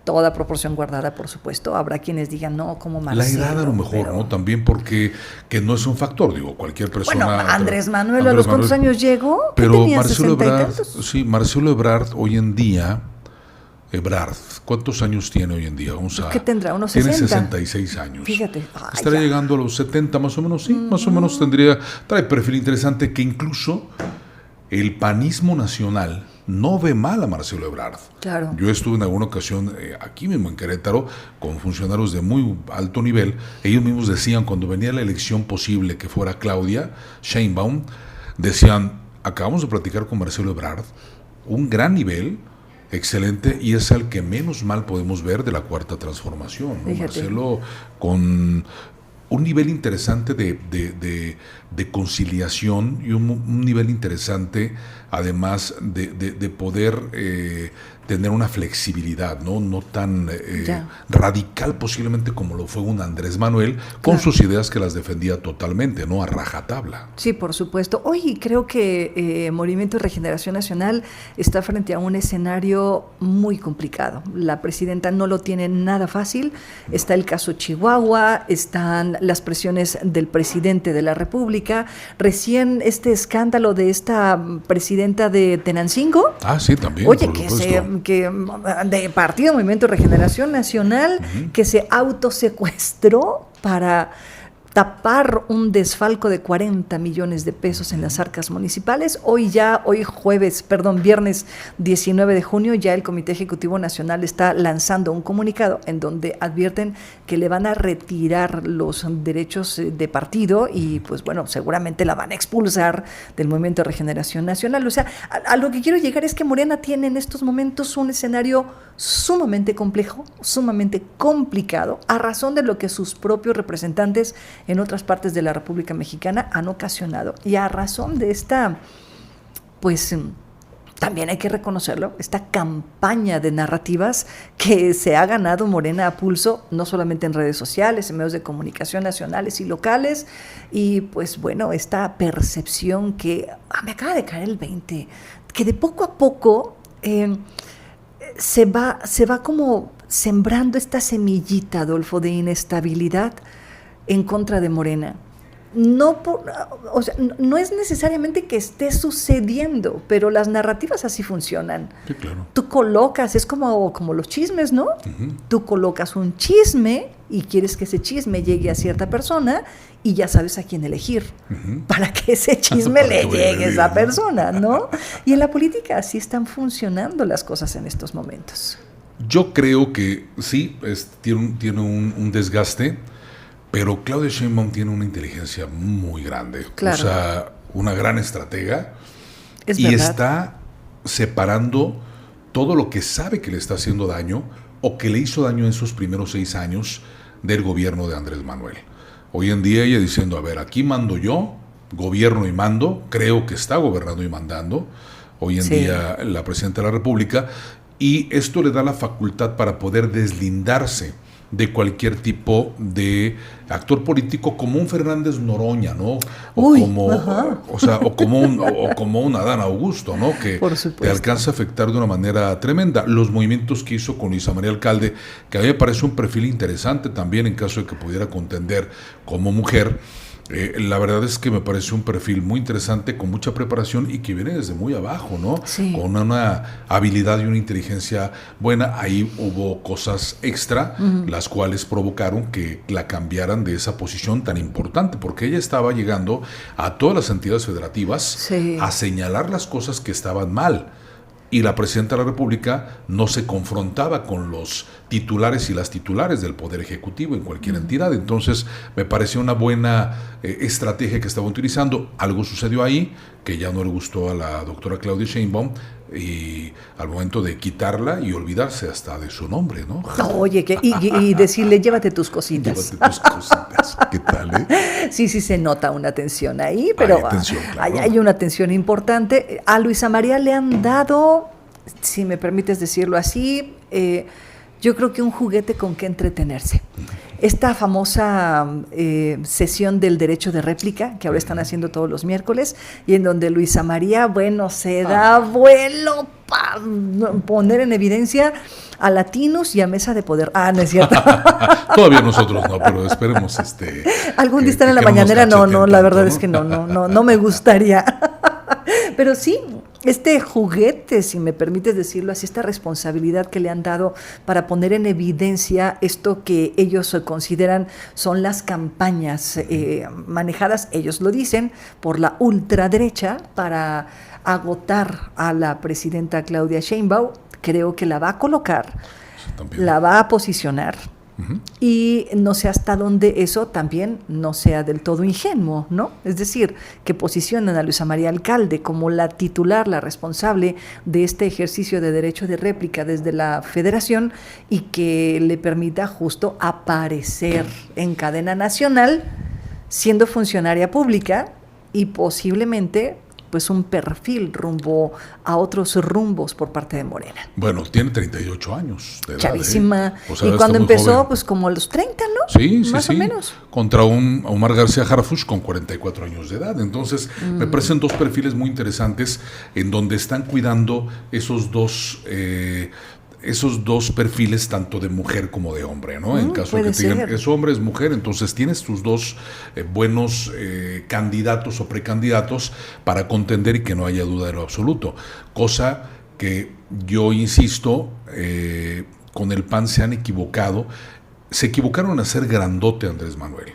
toda proporción guardada, por supuesto. Habrá quienes digan, no, como Marcelo. La edad a lo mejor, ¿no? También porque que no es un factor, digo, cualquier persona. Bueno, Andrés Manuel, ¿a los cuántos años llegó? Pero Marcelo Ebrard, sí, Marcelo Ebrard hoy en día, ¿cuántos años tiene hoy en día? ¿Qué tendrá? ¿Unos 60? Tiene 66 años. Fíjate. Estaría llegando a los 70 más o menos, sí, más o menos trae perfil interesante que incluso el panismo nacional no ve mal a Marcelo Ebrard. Claro. Yo estuve en alguna ocasión aquí mismo en Querétaro con funcionarios de muy alto nivel. Ellos mismos decían, cuando venía la elección posible que fuera Claudia Sheinbaum, decían, acabamos de platicar con Marcelo Ebrard, un gran nivel, excelente, y es al que menos mal podemos ver de la Cuarta Transformación, ¿no? Marcelo con un nivel interesante de conciliación y un nivel interesante, además de poder tener una flexibilidad, no tan radical posiblemente como lo fue un Andrés Manuel, con sus ideas que las defendía totalmente, no a rajatabla. Sí, por supuesto. Hoy creo que Movimiento de Regeneración Nacional está frente a un escenario muy complicado. La presidenta no lo tiene nada fácil. Está el caso Chihuahua, están las presiones del presidente de la República, recién este escándalo de esta presidenta de Tenancingo. Sí, también. Oye, que de Partido Movimiento de Regeneración Nacional, que se autosecuestró para tapar un desfalco de 40 millones de pesos en las arcas municipales. Viernes 19 de junio, ya el Comité Ejecutivo Nacional está lanzando un comunicado en donde advierten que le van a retirar los derechos de partido y pues bueno, seguramente la van a expulsar del Movimiento de Regeneración Nacional. O sea, a lo que quiero llegar es que Morena tiene en estos momentos un escenario sumamente complejo, sumamente complicado, a razón de lo que sus propios representantes en otras partes de la República Mexicana han ocasionado, y a razón de esta, pues también hay que reconocerlo, esta campaña de narrativas que se ha ganado Morena a pulso, no solamente en redes sociales, en medios de comunicación nacionales y locales, y pues bueno, esta percepción que me acaba de caer el 20, que de poco a poco se va como sembrando esta semillita, Adolfo, de inestabilidad en contra de Morena. No es necesariamente que esté sucediendo, pero las narrativas así funcionan. Sí, claro. Tú colocas, es como los chismes, ¿no? Uh-huh. Tú colocas un chisme y quieres que ese chisme llegue a cierta persona y ya sabes a quién elegir para que ese chisme le llegue a esa persona, ¿no? Y en la política así están funcionando las cosas en estos momentos. Yo creo que sí, tiene un desgaste, pero Claudia Sheinbaum tiene una inteligencia muy grande, claro. O sea, una gran estratega, y verdad. Está separando todo lo que sabe que le está haciendo daño o que le hizo daño en sus primeros 6 años del gobierno de Andrés Manuel. Hoy en día ella diciendo, a ver, aquí mando yo, gobierno y mando, creo que está gobernando y mandando, hoy en día la presidenta de la República, y esto le da la facultad para poder deslindarse de cualquier tipo de actor político como un Fernández Noroña, ¿no? O como un Adán Augusto, ¿no? Que te alcanza a afectar de una manera tremenda. Los movimientos que hizo con Luisa María Alcalde, que a mí me parece un perfil interesante también en caso de que pudiera contender como mujer. La verdad es que me parece un perfil muy interesante, con mucha preparación y que viene desde muy abajo, ¿no? Sí. Con una habilidad y una inteligencia buena. Ahí hubo cosas extra, las cuales provocaron que la cambiaran de esa posición tan importante, porque ella estaba llegando a todas las entidades federativas a señalar las cosas que estaban mal. y la Presidenta de la República no se confrontaba con los titulares y las titulares del Poder Ejecutivo en cualquier entidad. Entonces me pareció una buena estrategia que estaba utilizando. Algo sucedió ahí que ya no le gustó a la doctora Claudia Sheinbaum, y al momento de quitarla y olvidarse hasta de su nombre, ¿no? Oye, y decirle, llévate tus cositas. Llévate tus cositas. ¿Qué tal, Sí, se nota una tensión ahí, pero hay una tensión importante. A Luisa María le han dado, si me permites decirlo así, yo creo que un juguete con que entretenerse. Esta famosa sesión del derecho de réplica, que ahora están haciendo todos los miércoles, y en donde Luisa María, se da vuelo para poner en evidencia a Latinos y a Mesa de Poder. No es cierto. Todavía nosotros no, pero esperemos algún día estar en la mañanera, no, la verdad es que no me gustaría. Pero sí, este juguete, si me permites decirlo así, esta responsabilidad que le han dado para poner en evidencia esto que ellos consideran son las campañas manejadas, ellos lo dicen, por la ultraderecha para agotar a la presidenta Claudia Sheinbaum, creo que la va a colocar, la va a posicionar. Y no sé hasta dónde eso también no sea del todo ingenuo, ¿no? Es decir, que posicionan a Luisa María Alcalde como la titular, la responsable de este ejercicio de derecho de réplica desde la Federación, y que le permita justo aparecer en cadena nacional siendo funcionaria pública y posiblemente pues un perfil rumbo a otros rumbos por parte de Morena. Bueno, tiene 38 años de edad. Chavísima. Y cuando empezó, joven, pues como a los 30, ¿no? Sí, más o menos. Contra un Omar García Harfuch con 44 años de edad. Entonces, me parecen dos perfiles muy interesantes en donde están cuidando esos dos perfiles, tanto de mujer como de hombre, ¿no? En caso de que te digan, es hombre, es mujer, entonces tienes tus dos buenos candidatos o precandidatos para contender y que no haya duda de lo absoluto. Cosa que yo insisto, con el PAN se han equivocado. Se equivocaron a hacer grandote a Andrés Manuel.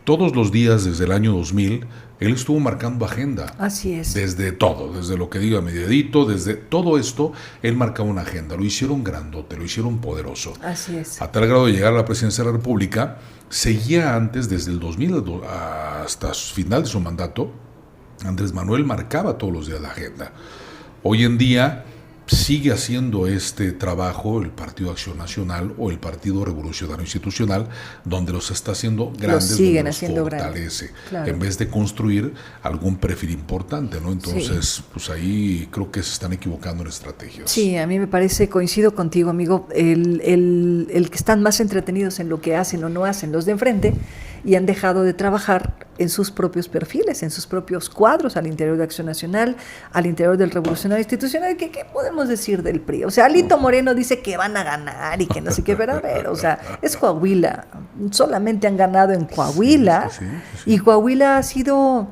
Todos los días desde el año 2000, él estuvo marcando agenda. Así es. Desde todo, desde lo que diga Mediadito, desde todo esto, él marcaba una agenda. Lo hicieron grandote, lo hicieron poderoso. Así es. A tal grado de llegar a la presidencia de la República, seguía antes, desde el 2000 hasta final de su mandato, Andrés Manuel marcaba todos los días la agenda. Hoy en día sigue haciendo este trabajo el Partido Acción Nacional o el Partido Revolucionario Institucional, donde los está haciendo grandes, los siguen los haciendo fortalece, claro, en vez de construir algún perfil importante, ¿no? Entonces, sí, pues ahí creo que se están equivocando en estrategias. Sí, a mí me parece, coincido contigo, amigo, el que están más entretenidos en lo que hacen o no hacen los de enfrente, y han dejado de trabajar en sus propios perfiles, en sus propios cuadros, al interior de Acción Nacional, al interior del Revolucionario Institucional. ¿Qué podemos decir del PRI? O sea, Alito Moreno dice que van a ganar y que no sé qué, pero a ver, o sea, es Coahuila, solamente han ganado en Coahuila, sí. Y Coahuila ha sido,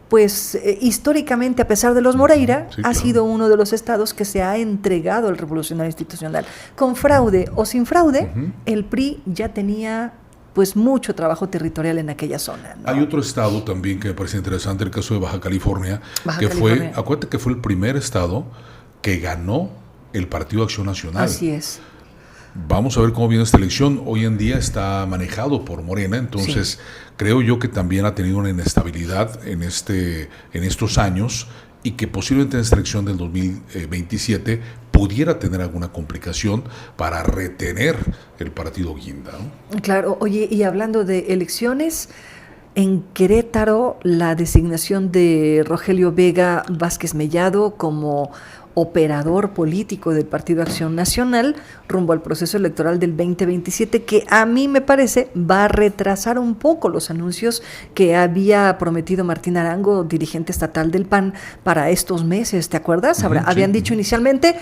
pues, históricamente, a pesar de los Moreira, sí, ha sido uno de los estados que se ha entregado al Revolucionario Institucional. Con fraude o sin fraude, el PRI ya tenía pues mucho trabajo territorial en aquella zona, ¿no? Hay otro estado también que me parece interesante, el caso de Baja California, fue, acuérdate que fue el primer estado que ganó el Partido Acción Nacional. Así es. Vamos a ver cómo viene esta elección. Hoy en día está manejado por Morena, entonces sí, creo yo que también ha tenido una inestabilidad en estos años, y que posiblemente en esta elección del 2027 pudiera tener alguna complicación para retener el partido Guinda, ¿no? Claro, oye, y hablando de elecciones, en Querétaro la designación de Rogelio Vega Vázquez Mellado como operador político del Partido Acción Nacional rumbo al proceso electoral del 2027, que a mí me parece va a retrasar un poco los anuncios que había prometido Martín Arango, dirigente estatal del PAN, para estos meses, ¿te acuerdas? Habían dicho inicialmente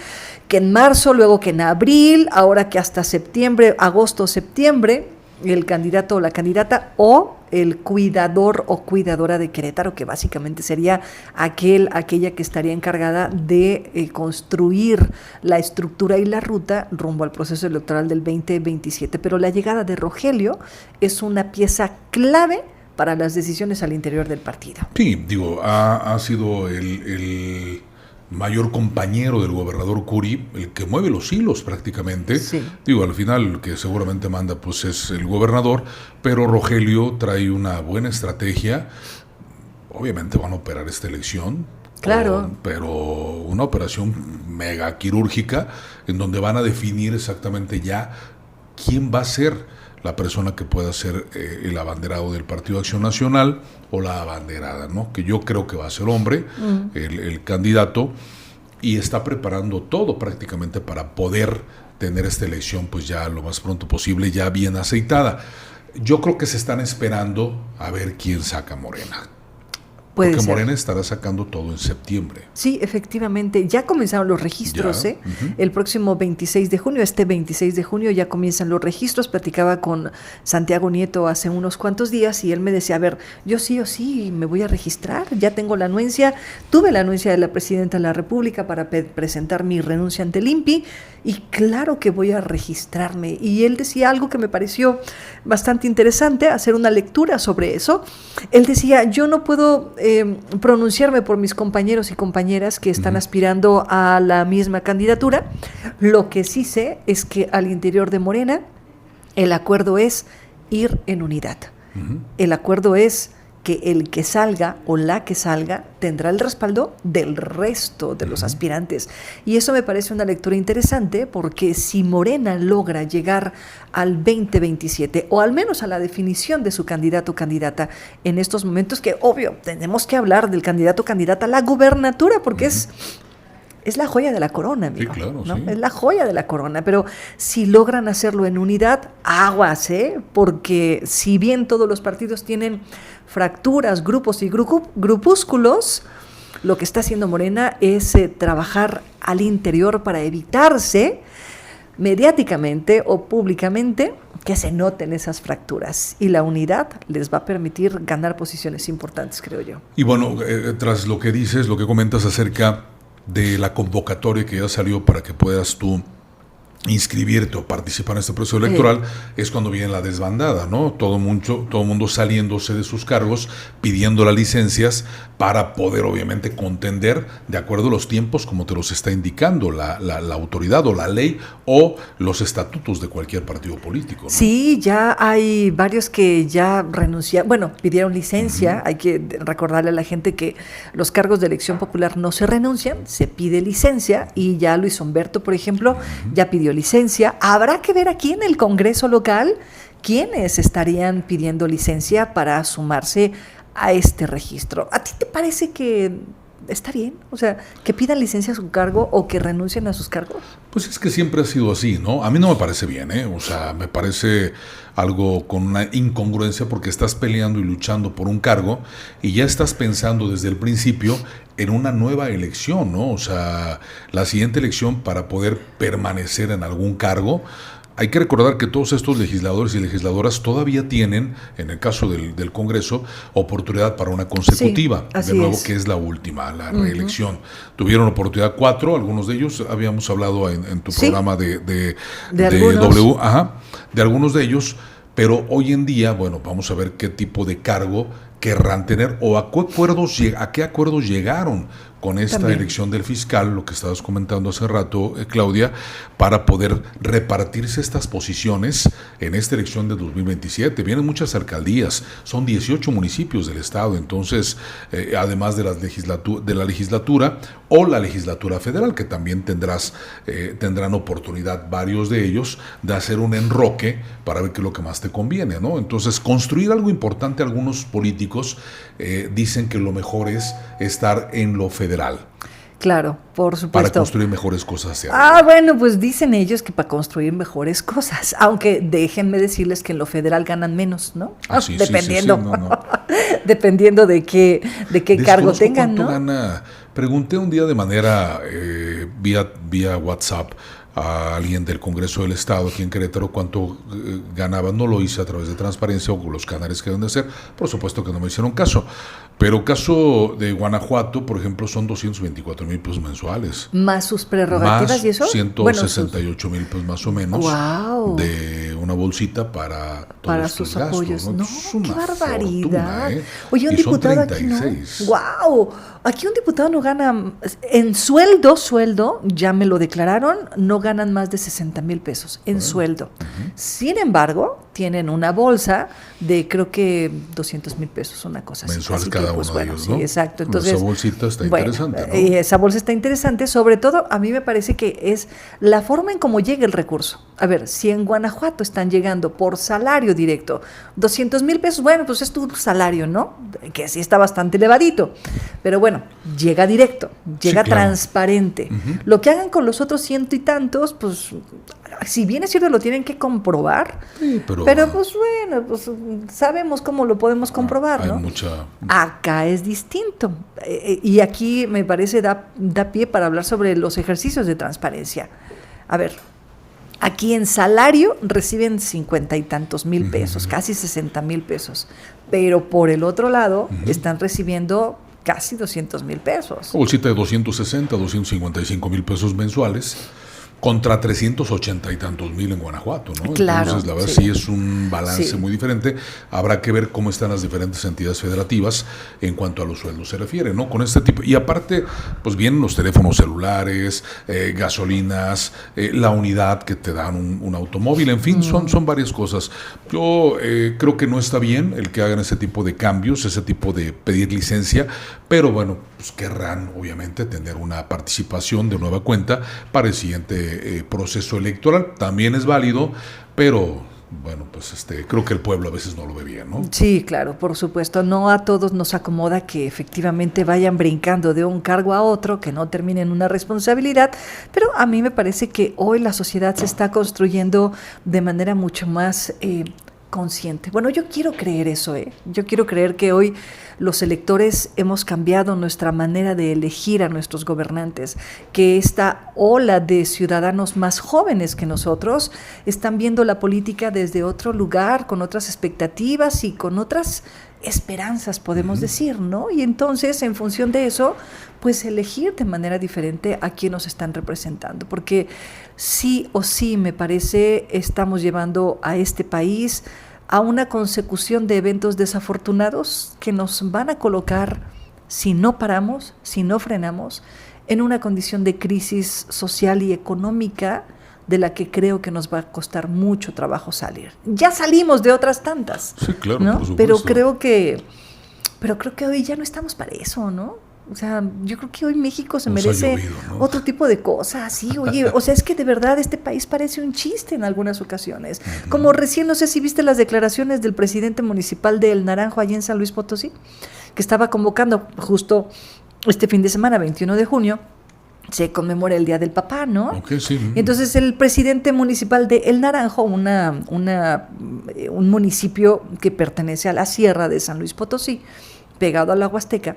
que en marzo, luego que en abril, ahora que hasta septiembre, agosto, septiembre, el candidato o la candidata o el cuidador o cuidadora de Querétaro, que básicamente sería aquella que estaría encargada de construir la estructura y la ruta rumbo al proceso electoral del 2027. Pero la llegada de Rogelio es una pieza clave para las decisiones al interior del partido. Sí, digo, ha sido el mayor compañero del gobernador Curi, el que mueve los hilos prácticamente. Sí. Digo, al final el que seguramente manda pues es el gobernador, pero Rogelio trae una buena estrategia. Obviamente van a operar esta elección. Claro. Pero una operación mega quirúrgica en donde van a definir exactamente ya quién va a ser la persona que pueda ser el abanderado del Partido Acción Nacional o la abanderada, ¿no? Que yo creo que va a ser hombre, el candidato, y está preparando todo prácticamente para poder tener esta elección pues ya lo más pronto posible, ya bien aceitada. Yo creo que se están esperando a ver quién saca Morena. Puede Porque ser. Morena estará sacando todo en septiembre. Sí, efectivamente. Ya comenzaron los registros, Ya, El próximo 26 de junio, este 26 de junio ya comienzan los registros. Platicaba con Santiago Nieto hace unos cuantos días y él me decía, a ver, yo sí o sí me voy a registrar, ya tengo la anuencia, tuve la anuencia de la Presidenta de la República para presentar mi renuncia ante el INPI y claro que voy a registrarme. Y él decía algo que me pareció bastante interesante, hacer una lectura sobre eso. Él decía, yo no puedo pronunciarme por mis compañeros y compañeras que están aspirando a la misma candidatura. Lo que sí sé es que al interior de Morena el acuerdo es ir en unidad. El acuerdo es que el que salga o la que salga tendrá el respaldo del resto de los aspirantes. Y eso me parece una lectura interesante porque si Morena logra llegar al 2027 o al menos a la definición de su candidato o candidata en estos momentos, que obvio tenemos que hablar del candidato o candidata a la gubernatura porque es la joya de la corona, amigo. Sí, claro, ¿no? sí. Es la joya de la corona, pero si logran hacerlo en unidad, aguas, porque si bien todos los partidos tienen fracturas, grupos y grupúsculos, lo que está haciendo Morena es trabajar al interior para evitarse mediáticamente o públicamente que se noten esas fracturas, y la unidad les va a permitir ganar posiciones importantes, creo yo. Y bueno, tras lo que dices, lo que comentas acerca de la convocatoria que ya salió para que puedas tú inscribirte o participar en este proceso electoral, es cuando viene la desbandada, ¿no? Todo mundo saliéndose de sus cargos, pidiendo las licencias para poder obviamente contender de acuerdo a los tiempos como te los está indicando la autoridad o la ley o los estatutos de cualquier partido político, ¿no? Sí, ya hay varios que ya renunciaron, bueno, pidieron licencia. Hay que recordarle a la gente que los cargos de elección popular no se renuncian, se pide licencia, y ya Luis Humberto, por ejemplo, ya pidió licencia. Habrá que ver aquí en el Congreso local quiénes estarían pidiendo licencia para sumarse a este registro. ¿A ti te parece que está bien? O sea, que pidan licencia a su cargo o que renuncien a sus cargos. Pues es que siempre ha sido así, ¿no? A mí no me parece bien, O sea, me parece algo con una incongruencia porque estás peleando y luchando por un cargo y ya estás pensando desde el principio en una nueva elección, ¿no? O sea, la siguiente elección para poder permanecer en algún cargo. Hay que recordar que todos estos legisladores y legisladoras todavía tienen, en el caso del Congreso, oportunidad para una consecutiva, sí, de nuevo, es. que es la última, la reelección. Tuvieron oportunidad 4, algunos de ellos, habíamos hablado en tu programa de algunos. de algunos de ellos, pero hoy en día, bueno, vamos a ver qué tipo de cargo querrán tener o a qué acuerdos llegaron con esta También. elección del fiscal, lo que estabas comentando hace rato, Claudia, para poder repartirse estas posiciones en esta elección de 2027. Vienen muchas alcaldías, son 18 municipios del estado, entonces, además de la legislatura o la legislatura federal, que también tendrán oportunidad varios de ellos de hacer un enroque para ver qué es lo que más te conviene, ¿no? Entonces, construir algo importante, algunos políticos dicen que lo mejor es estar en lo federal. Claro, por supuesto. Para construir mejores cosas hacia arriba. Bueno, pues dicen ellos que para construir mejores cosas, aunque déjenme decirles que en lo federal ganan menos, ¿no? Sí, dependiendo, sí, no. dependiendo de qué cargo tengan, ¿Cuánto ¿no? gana? Pregunté un día de manera vía WhatsApp a alguien del Congreso del Estado aquí en Querétaro cuánto ganaba. No lo hice a través de transparencia o con los canales que deben de hacer. Por supuesto que no me hicieron caso. Pero caso de Guanajuato, por ejemplo, son 224,000 pesos mensuales. ¿Más sus prerrogativas más y eso? 168,000 pesos más o menos. Wow. De una bolsita para todos sus gastos, apoyos. ¿no? No, qué barbaridad. Fortuna, Oye, un y diputado son aquí no. 36. Wow. Aquí un diputado no gana, en sueldo, ya me lo declararon, no ganan más de 60,000 pesos en sueldo. Sin embargo, tienen una bolsa de creo que 200,000 pesos, una cosa así. Mensual así cada que, pues, uno de bueno, ellos, ¿no? Sí, exacto. Entonces, esa bolsita está interesante, ¿no? Esa bolsa está interesante, sobre todo a mí me parece que es la forma en cómo llega el recurso. A ver, si en Guanajuato están llegando por salario directo 200,000 pesos, bueno, pues es tu salario, ¿no? Que sí está bastante elevadito, pero bueno, llega directo, llega transparente. Lo que hagan con los otros ciento y tantos, pues, si bien es cierto, lo tienen que comprobar, sí, pero pues bueno, pues sabemos cómo lo podemos comprobar, ¿no? Acá es distinto, y aquí me parece da pie para hablar sobre los ejercicios de transparencia. A ver, aquí en salario reciben 50 y tantos mil pesos, casi 60,000 pesos, pero por el otro lado están recibiendo casi 200,000 pesos. Bolsita de 260, 255,000 pesos mensuales contra 380 y tantos mil en Guanajuato, ¿no? Claro, entonces, la verdad sí es un balance muy diferente. Habrá que ver cómo están las diferentes entidades federativas en cuanto a los sueldos se refiere, ¿no? Con este tipo. Y aparte, pues vienen los teléfonos celulares, gasolinas, la unidad que te dan un automóvil, en fin, son varias cosas. Yo creo que no está bien el que hagan ese tipo de cambios, ese tipo de pedir licencia, pero bueno, pues querrán obviamente tener una participación de nueva cuenta para el siguiente proceso electoral. También es válido, pero bueno, pues creo que el pueblo a veces no lo ve bien, ¿no? Sí, claro, por supuesto. No a todos nos acomoda que efectivamente vayan brincando de un cargo a otro, que no terminen una responsabilidad, pero a mí me parece que hoy la sociedad se está construyendo de manera mucho más consciente. Bueno, yo quiero creer eso, Yo quiero creer que hoy los electores hemos cambiado nuestra manera de elegir a nuestros gobernantes, que esta ola de ciudadanos más jóvenes que nosotros están viendo la política desde otro lugar, con otras expectativas y con otras esperanzas, podemos decir, ¿no? Y entonces, en función de eso, pues elegir de manera diferente a quién nos están representando, porque sí o sí, me parece, estamos llevando a este país a una consecución de eventos desafortunados que nos van a colocar, si no paramos, si no frenamos, en una condición de crisis social y económica de la que creo que nos va a costar mucho trabajo salir. Ya salimos de otras tantas, sí, claro, ¿no? Por supuesto. Pero creo que hoy ya no estamos para eso, ¿no? O sea, yo creo que hoy México se merece ¿no? otro tipo de cosas, sí, oye, o sea, es que de verdad este país parece un chiste en algunas ocasiones. Como recién, no sé si viste las declaraciones del presidente municipal de El Naranjo allí en San Luis Potosí, que estaba convocando justo este fin de semana, 21 de junio, se conmemora el Día del Papá, ¿no? Okay, sí. Entonces el presidente municipal de El Naranjo, un municipio que pertenece a la Sierra de San Luis Potosí, pegado a la Huasteca,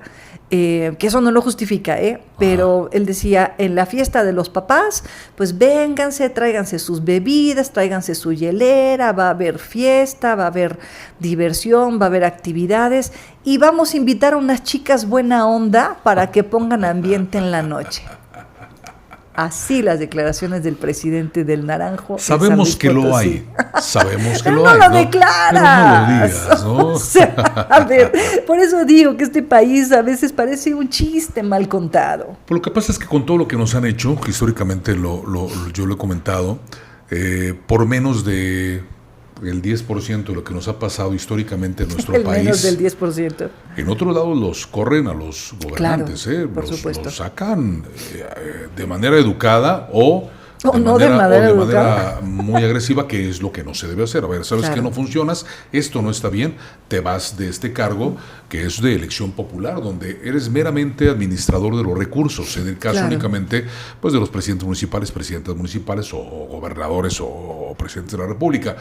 que eso no lo justifica, pero él decía, en la fiesta de los papás, pues vénganse, tráiganse sus bebidas, tráiganse su hielera, va a haber fiesta, va a haber diversión, va a haber actividades, y vamos a invitar a unas chicas buena onda para que pongan ambiente en la noche. Así las declaraciones del presidente del Naranjo. Sabemos que lo hay. Sabemos que lo hay. No lo declaras. Pero no lo digas, ¿no? O sea, a ver, por eso digo que este país a veces parece un chiste mal contado. Pues lo que pasa es que con todo lo que nos han hecho, históricamente yo lo he comentado, por menos de el 10% de lo que nos ha pasado históricamente en nuestro país. Menos del 10%. En otro lado los corren a los gobernantes, claro, por supuesto. Los sacan de manera educada o de manera muy agresiva, que es lo que no se debe hacer. A ver, sabes que no funcionas, esto no está bien, te vas de este cargo que es de elección popular, donde eres meramente administrador de los recursos, en el caso únicamente pues de los presidentes municipales, presidentas municipales o gobernadores o presidentes de la República.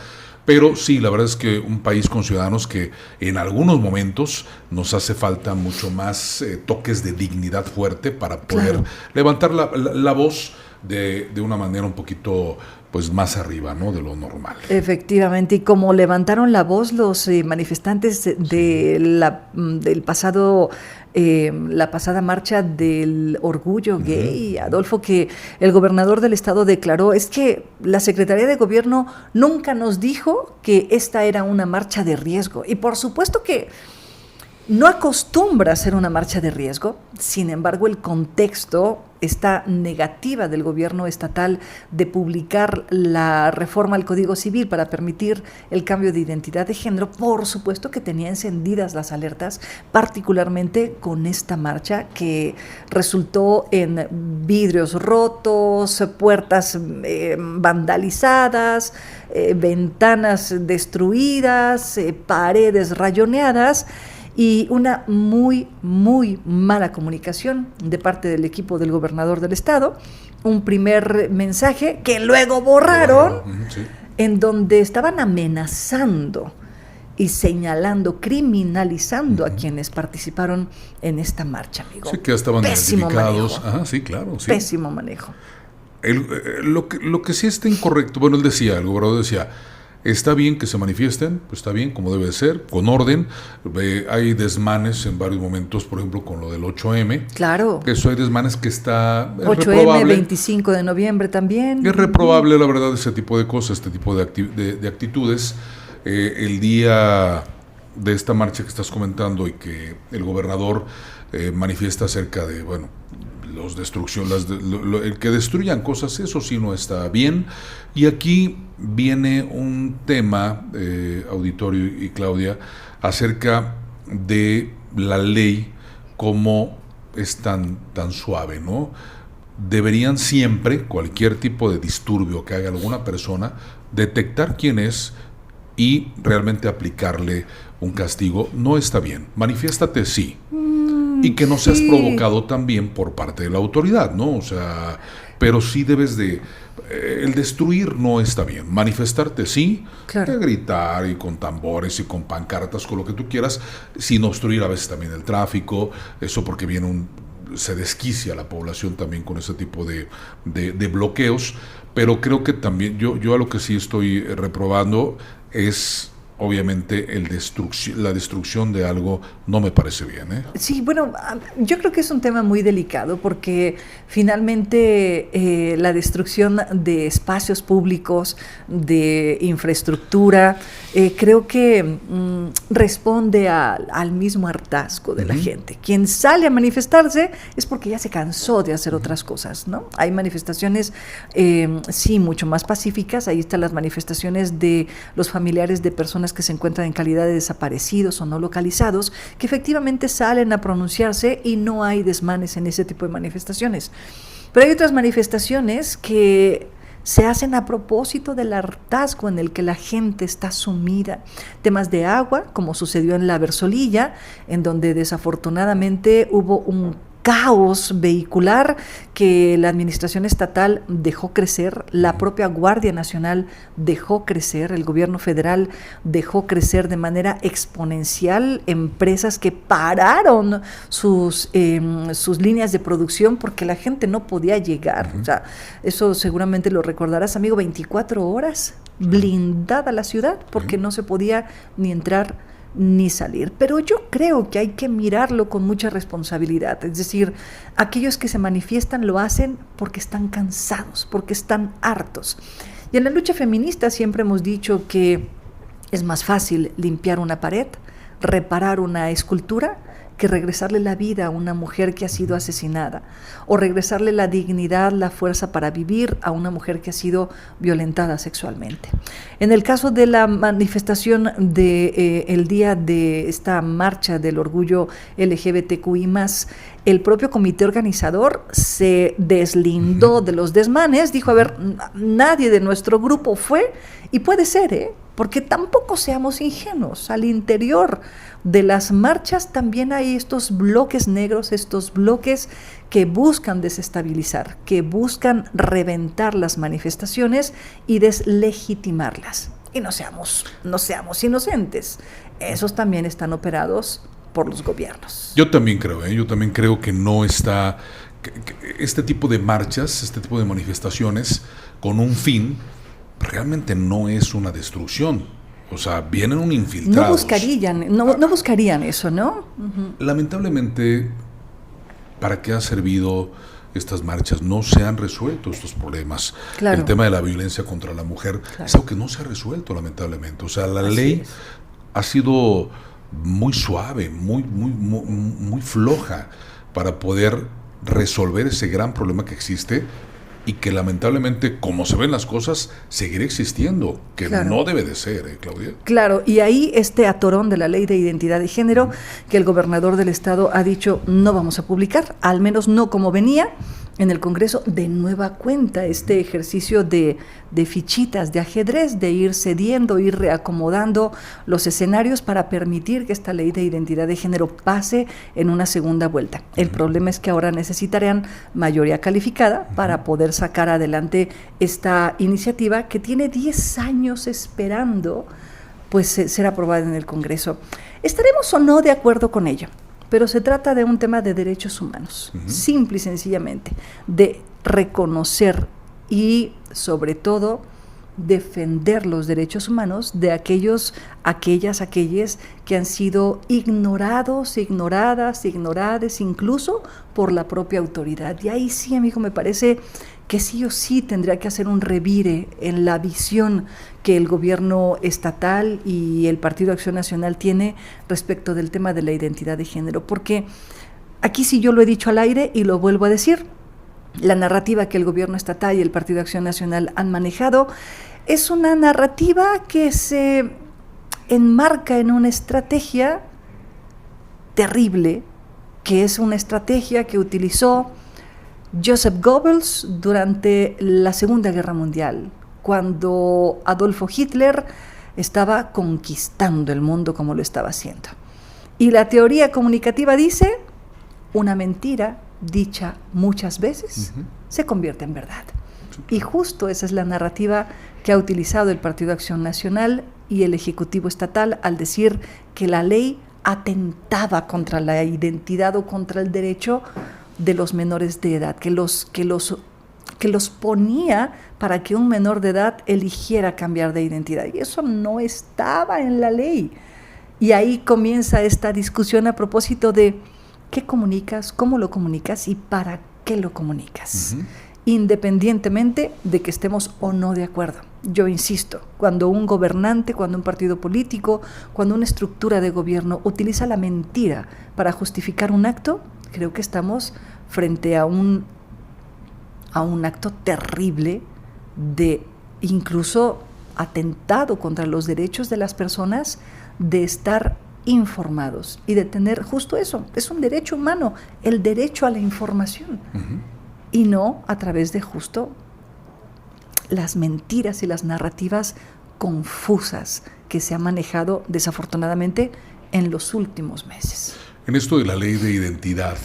Pero sí, la verdad es que un país con ciudadanos que en algunos momentos nos hace falta mucho más toques de dignidad fuerte para poder levantar la voz de una manera un poquito pues más arriba, ¿no?, de lo normal. Efectivamente, y como levantaron la voz los manifestantes del pasado, la pasada marcha del orgullo gay, Adolfo, que el gobernador del estado declaró, es que la Secretaría de Gobierno nunca nos dijo que esta era una marcha de riesgo, y por supuesto que no acostumbra a ser una marcha de riesgo. Sin embargo, el contexto, esta negativa del gobierno estatal de publicar la reforma al Código Civil para permitir el cambio de identidad de género, por supuesto que tenía encendidas las alertas, particularmente con esta marcha que resultó en vidrios rotos, puertas vandalizadas, ventanas destruidas, paredes rayoneadas, y una muy, muy mala comunicación de parte del equipo del gobernador del estado. Un primer mensaje que luego borraron, en donde estaban amenazando y señalando, criminalizando a quienes participaron en esta marcha, amigo. Sí, que ya estaban identificados. Manejo. Sí, claro. Sí. Pésimo manejo. Lo que sí está incorrecto, bueno, el gobernador decía, está bien que se manifiesten, pues está bien, como debe de ser, con orden. Hay desmanes en varios momentos, por ejemplo, con lo del 8M. Claro. Eso hay desmanes que está 8M, reprobable. 25 de noviembre también. Es reprobable, la verdad, ese tipo de cosas, este tipo de actitudes. El día de esta marcha que estás comentando y que el gobernador manifiesta acerca de, bueno, el que destruyan cosas, eso sí no está bien. Y aquí viene un tema, auditorio y Claudia, acerca de la ley, cómo es tan suave, ¿no? Deberían siempre, cualquier tipo de disturbio que haga alguna persona, detectar quién es y realmente aplicarle un castigo. No está bien. Manifiéstate, sí. Y que no seas provocado también por parte de la autoridad, ¿no? O sea, pero sí debes de... el destruir no está bien. Manifestarte sí, claro. Gritar y con tambores y con pancartas, con lo que tú quieras, sin obstruir a veces también el tráfico, eso porque se desquicia la población también con ese tipo de bloqueos, pero creo que también, yo a lo que sí estoy reprobando es... obviamente la destrucción de algo no me parece bien, ¿eh? Sí, bueno, yo creo que es un tema muy delicado porque finalmente la destrucción de espacios públicos, de infraestructura, creo que responde al mismo hartazgo de la gente. Quien sale a manifestarse es porque ya se cansó de hacer otras cosas, ¿no? Hay manifestaciones, sí, mucho más pacíficas. Ahí están las manifestaciones de los familiares de personas que se encuentran en calidad de desaparecidos o no localizados, que efectivamente salen a pronunciarse y no hay desmanes en ese tipo de manifestaciones. Pero hay otras manifestaciones que se hacen a propósito del hartazgo en el que la gente está sumida. Temas de agua, como sucedió en La Versolilla, en donde desafortunadamente hubo un caos vehicular que la administración estatal dejó crecer, la propia Guardia Nacional dejó crecer, el gobierno federal dejó crecer de manera exponencial, empresas que pararon sus líneas de producción porque la gente no podía llegar. O sea, eso seguramente lo recordarás, amigo, 24 horas blindada la ciudad porque no se podía ni entrar ni salir. Pero yo creo que hay que mirarlo con mucha responsabilidad. Es decir, aquellos que se manifiestan lo hacen porque están cansados, porque están hartos. Y en la lucha feminista siempre hemos dicho que es más fácil limpiar una pared, reparar una escultura, que regresarle la vida a una mujer que ha sido asesinada, o regresarle la dignidad, la fuerza para vivir a una mujer que ha sido violentada sexualmente. En el caso de la manifestación el día de esta marcha del orgullo LGBTQI+, el propio comité organizador se deslindó de los desmanes, dijo, a ver, nadie de nuestro grupo fue, y puede ser, porque tampoco seamos ingenuos, al interior de las marchas también hay estos bloques negros, estos bloques que buscan desestabilizar, que buscan reventar las manifestaciones y deslegitimarlas. Y no seamos inocentes, esos también están operados por los gobiernos. Yo también creo que no está este tipo de marchas, este tipo de manifestaciones con un fin, realmente no es una destrucción. O sea, vienen un infiltrados. No buscarían eso, ¿no? Lamentablemente, ¿para qué ha servido estas marchas? No se han resuelto estos problemas. Claro. El tema de la violencia contra la mujer es algo que no se ha resuelto, lamentablemente. O sea, la ley ha sido muy suave, muy floja para poder resolver ese gran problema que existe y que lamentablemente, como se ven las cosas, seguirá existiendo, que no debe de ser, Claudia. Claro, y ahí este atorón de la ley de identidad de género, que el gobernador del estado ha dicho no vamos a publicar, al menos no como venía en el Congreso, de nueva cuenta, este ejercicio de fichitas de ajedrez, de ir cediendo, ir reacomodando los escenarios para permitir que esta ley de identidad de género pase en una segunda vuelta. El problema es que ahora necesitarán mayoría calificada para poder sacar adelante esta iniciativa que tiene 10 años esperando pues ser aprobada en el Congreso. ¿Estaremos o no de acuerdo con ello? Pero se trata de un tema de derechos humanos, simple y sencillamente, de reconocer y, sobre todo, defender los derechos humanos de aquellas que han sido ignorados, ignoradas, incluso por la propia autoridad. Y ahí sí, amigo, me parece que sí o sí tendría que hacer un revire en la visión que el gobierno estatal y el Partido Acción Nacional tiene respecto del tema de la identidad de género, porque aquí sí yo lo he dicho al aire y lo vuelvo a decir, la narrativa que el gobierno estatal y el Partido Acción Nacional han manejado es una narrativa que se enmarca en una estrategia terrible, que es una estrategia que utilizó Joseph Goebbels durante la Segunda Guerra Mundial, cuando Adolfo Hitler estaba conquistando el mundo como lo estaba haciendo. Y la teoría comunicativa dice, una mentira dicha muchas veces se convierte en verdad. Y justo esa es la narrativa que ha utilizado el Partido Acción Nacional y el Ejecutivo Estatal al decir que la ley atentaba contra la identidad o contra el derecho de los menores de edad, que los ponía para que un menor de edad eligiera cambiar de identidad. Y eso no estaba en la ley. Y ahí comienza esta discusión a propósito de qué comunicas, cómo lo comunicas y para qué lo comunicas. Independientemente de que estemos o no de acuerdo. Yo insisto, cuando un gobernante, cuando un partido político, cuando una estructura de gobierno utiliza la mentira para justificar un acto, creo que estamos frente a un acto terrible de incluso atentado contra los derechos de las personas de estar informados y de tener justo eso, es un derecho humano, el derecho a la información, y no a través de justo las mentiras y las narrativas confusas que se han manejado desafortunadamente en los últimos meses. En esto de la ley de identidad,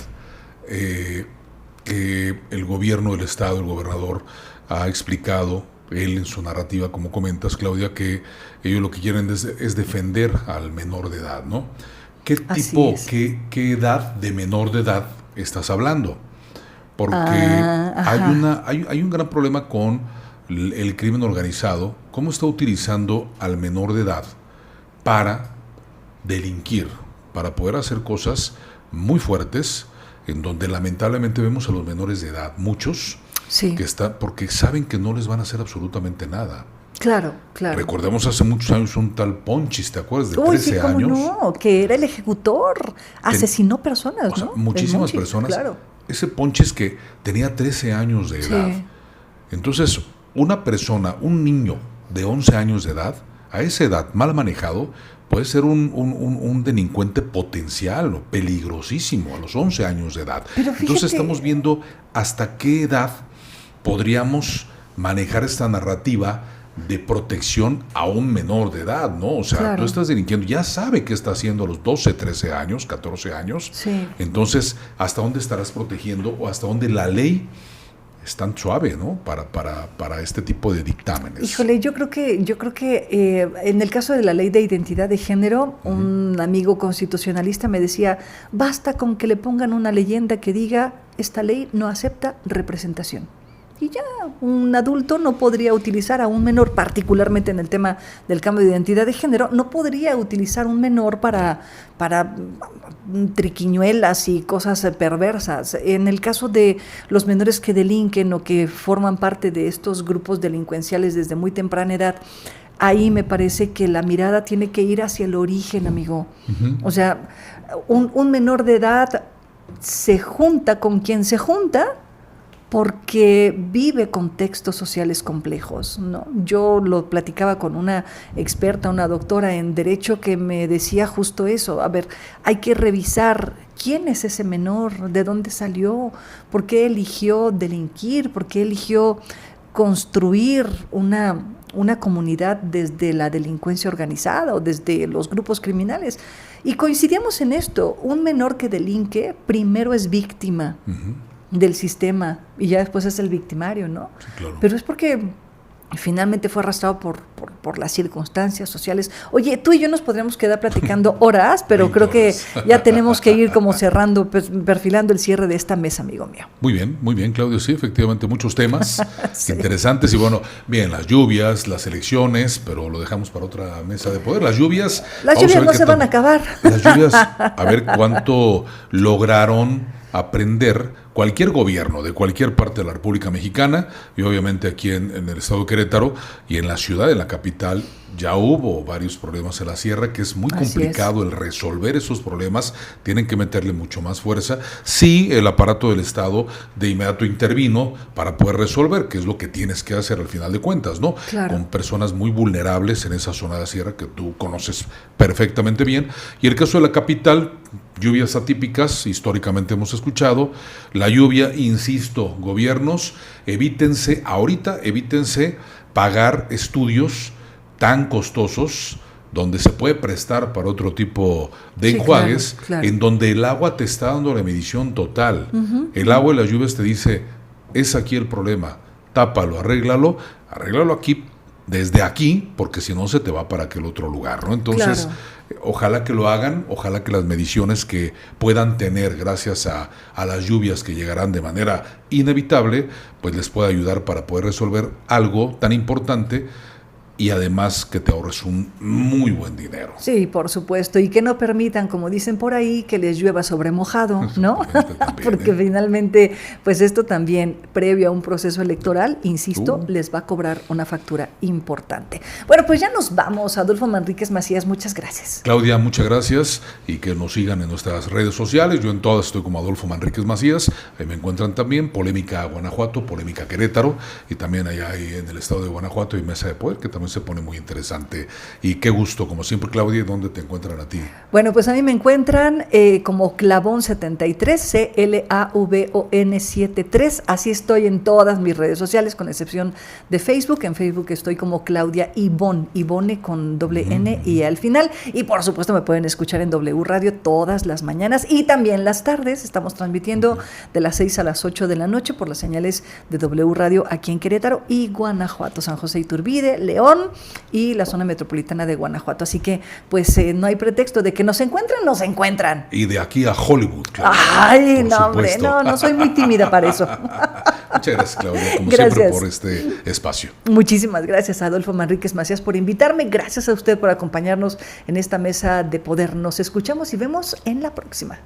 el gobierno del Estado, el gobernador, ha explicado, él en su narrativa, como comentas, Claudia, que ellos lo que quieren es defender al menor de edad, ¿no? ¿Qué tipo, qué edad de menor de edad estás hablando? Porque hay un gran problema con el crimen organizado, cómo está utilizando al menor de edad para delinquir, para poder hacer cosas muy fuertes, en donde lamentablemente vemos a los menores de edad, muchos, que están, porque saben que no les van a hacer absolutamente nada. Claro, claro. Recordemos hace muchos años un tal Ponchis, ¿te acuerdas? De 13 años. No, que era el ejecutor, asesinó personas, o sea, ¿no? Muchísimas personas. Claro. Ese Ponchis que tenía 13 años de edad. Entonces, una persona, un niño de 11 años de edad, a esa edad, mal manejado, puede ser un delincuente potencial o peligrosísimo a los 11 años de edad. Entonces estamos viendo hasta qué edad podríamos manejar esta narrativa de protección a un menor de edad, ¿no? O sea, tú estás delinquiendo, ya sabe qué está haciendo a los 12, 13 años, 14 años. Entonces, ¿hasta dónde estarás protegiendo o hasta dónde la ley es tan suave, ¿no? Para este tipo de dictámenes. Híjole, yo creo que en el caso de la ley de identidad de género, un amigo constitucionalista me decía, basta con que le pongan una leyenda que diga esta ley no acepta representación. Y ya un adulto no podría utilizar a un menor, particularmente en el tema del cambio de identidad de género, no podría utilizar un menor para triquiñuelas y cosas perversas. En el caso de los menores que delinquen o que forman parte de estos grupos delincuenciales desde muy temprana edad, ahí me parece que la mirada tiene que ir hacia el origen, amigo. Uh-huh. O sea, un menor de edad se junta con quien se junta porque vive contextos sociales complejos, ¿no? Yo lo platicaba con una experta, una doctora en Derecho, que me decía justo eso. A ver, hay que revisar quién es ese menor, de dónde salió, por qué eligió delinquir, por qué eligió construir una comunidad desde la delincuencia organizada o desde los grupos criminales. Y coincidimos en esto: un menor que delinque primero es víctima del sistema y ya después es el victimario, ¿no? Sí, claro. Pero es porque finalmente fue arrastrado por las circunstancias sociales. Oye, tú y yo nos podríamos quedar platicando horas, pero creo que ya tenemos que ir como cerrando, perfilando el cierre de esta mesa, amigo mío. Muy bien, Claudio, sí, efectivamente, muchos temas sí, interesantes. Y bueno, bien, las lluvias, las elecciones, pero lo dejamos para otra mesa de poder. Las lluvias no se van a acabar. Las lluvias, a ver cuánto lograron aprender cualquier gobierno de cualquier parte de la República Mexicana, y obviamente aquí en el estado de Querétaro y en la ciudad, en la capital, ya hubo varios problemas en la sierra, que es muy complicado el resolver esos problemas. Tienen que meterle mucho más fuerza. Sí, el aparato del Estado de inmediato intervino para poder resolver, que es lo que tienes que hacer al final de cuentas, ¿no? Claro. Con personas muy vulnerables en esa zona de la sierra que tú conoces perfectamente bien. Y el caso de la capital, lluvias atípicas, históricamente hemos escuchado. La lluvia, insisto, gobiernos, evítense pagar estudios tan costosos donde se puede prestar para otro tipo de enjuagues, claro. En donde el agua te está dando la medición total. El agua y las lluvias te dice, es aquí el problema, tápalo, arréglalo aquí, desde aquí, porque si no se te va para aquel otro lugar, ¿no? Entonces, ojalá que lo hagan, ojalá que las mediciones que puedan tener gracias a las lluvias que llegarán de manera inevitable, pues les pueda ayudar para poder resolver algo tan importante, y además que te ahorres un muy buen dinero. Sí, por supuesto, y que no permitan, como dicen por ahí, que les llueva sobre mojado, ¿no? Porque finalmente, pues esto también, previo a un proceso electoral, insisto, les va a cobrar una factura importante. Bueno, pues ya nos vamos. Adolfo Manríquez Macías, muchas gracias. Claudia, muchas gracias, y que nos sigan en nuestras redes sociales. Yo en todas estoy como Adolfo Manríquez Macías. Ahí me encuentran también Polémica Guanajuato, Polémica Querétaro, y también allá en el estado de Guanajuato y Mesa de Poder, que también se pone muy interesante. Y qué gusto, como siempre, Claudia. ¿Dónde te encuentran a ti? Bueno, pues a mí me encuentran como Clavón73, CLAVON73. Así estoy en todas mis redes sociales, con excepción de Facebook. En Facebook estoy como Claudia Ivone con doble N y al final. Y por supuesto me pueden escuchar en W Radio todas las mañanas y también las tardes. Estamos transmitiendo de las 6 a las 8 de la noche por las señales de W Radio aquí en Querétaro y Guanajuato, San José Iturbide, León y la zona metropolitana de Guanajuato. Así que pues no hay pretexto de que nos encuentran. Y de aquí a Hollywood, claro. Ay, no, hombre, no soy muy tímida para eso. Muchas gracias, Claudia, como siempre, por este espacio. Muchísimas gracias, Adolfo Manríquez Macías, por invitarme. Gracias a usted por acompañarnos en esta mesa de poder. Nos escuchamos y vemos en la próxima.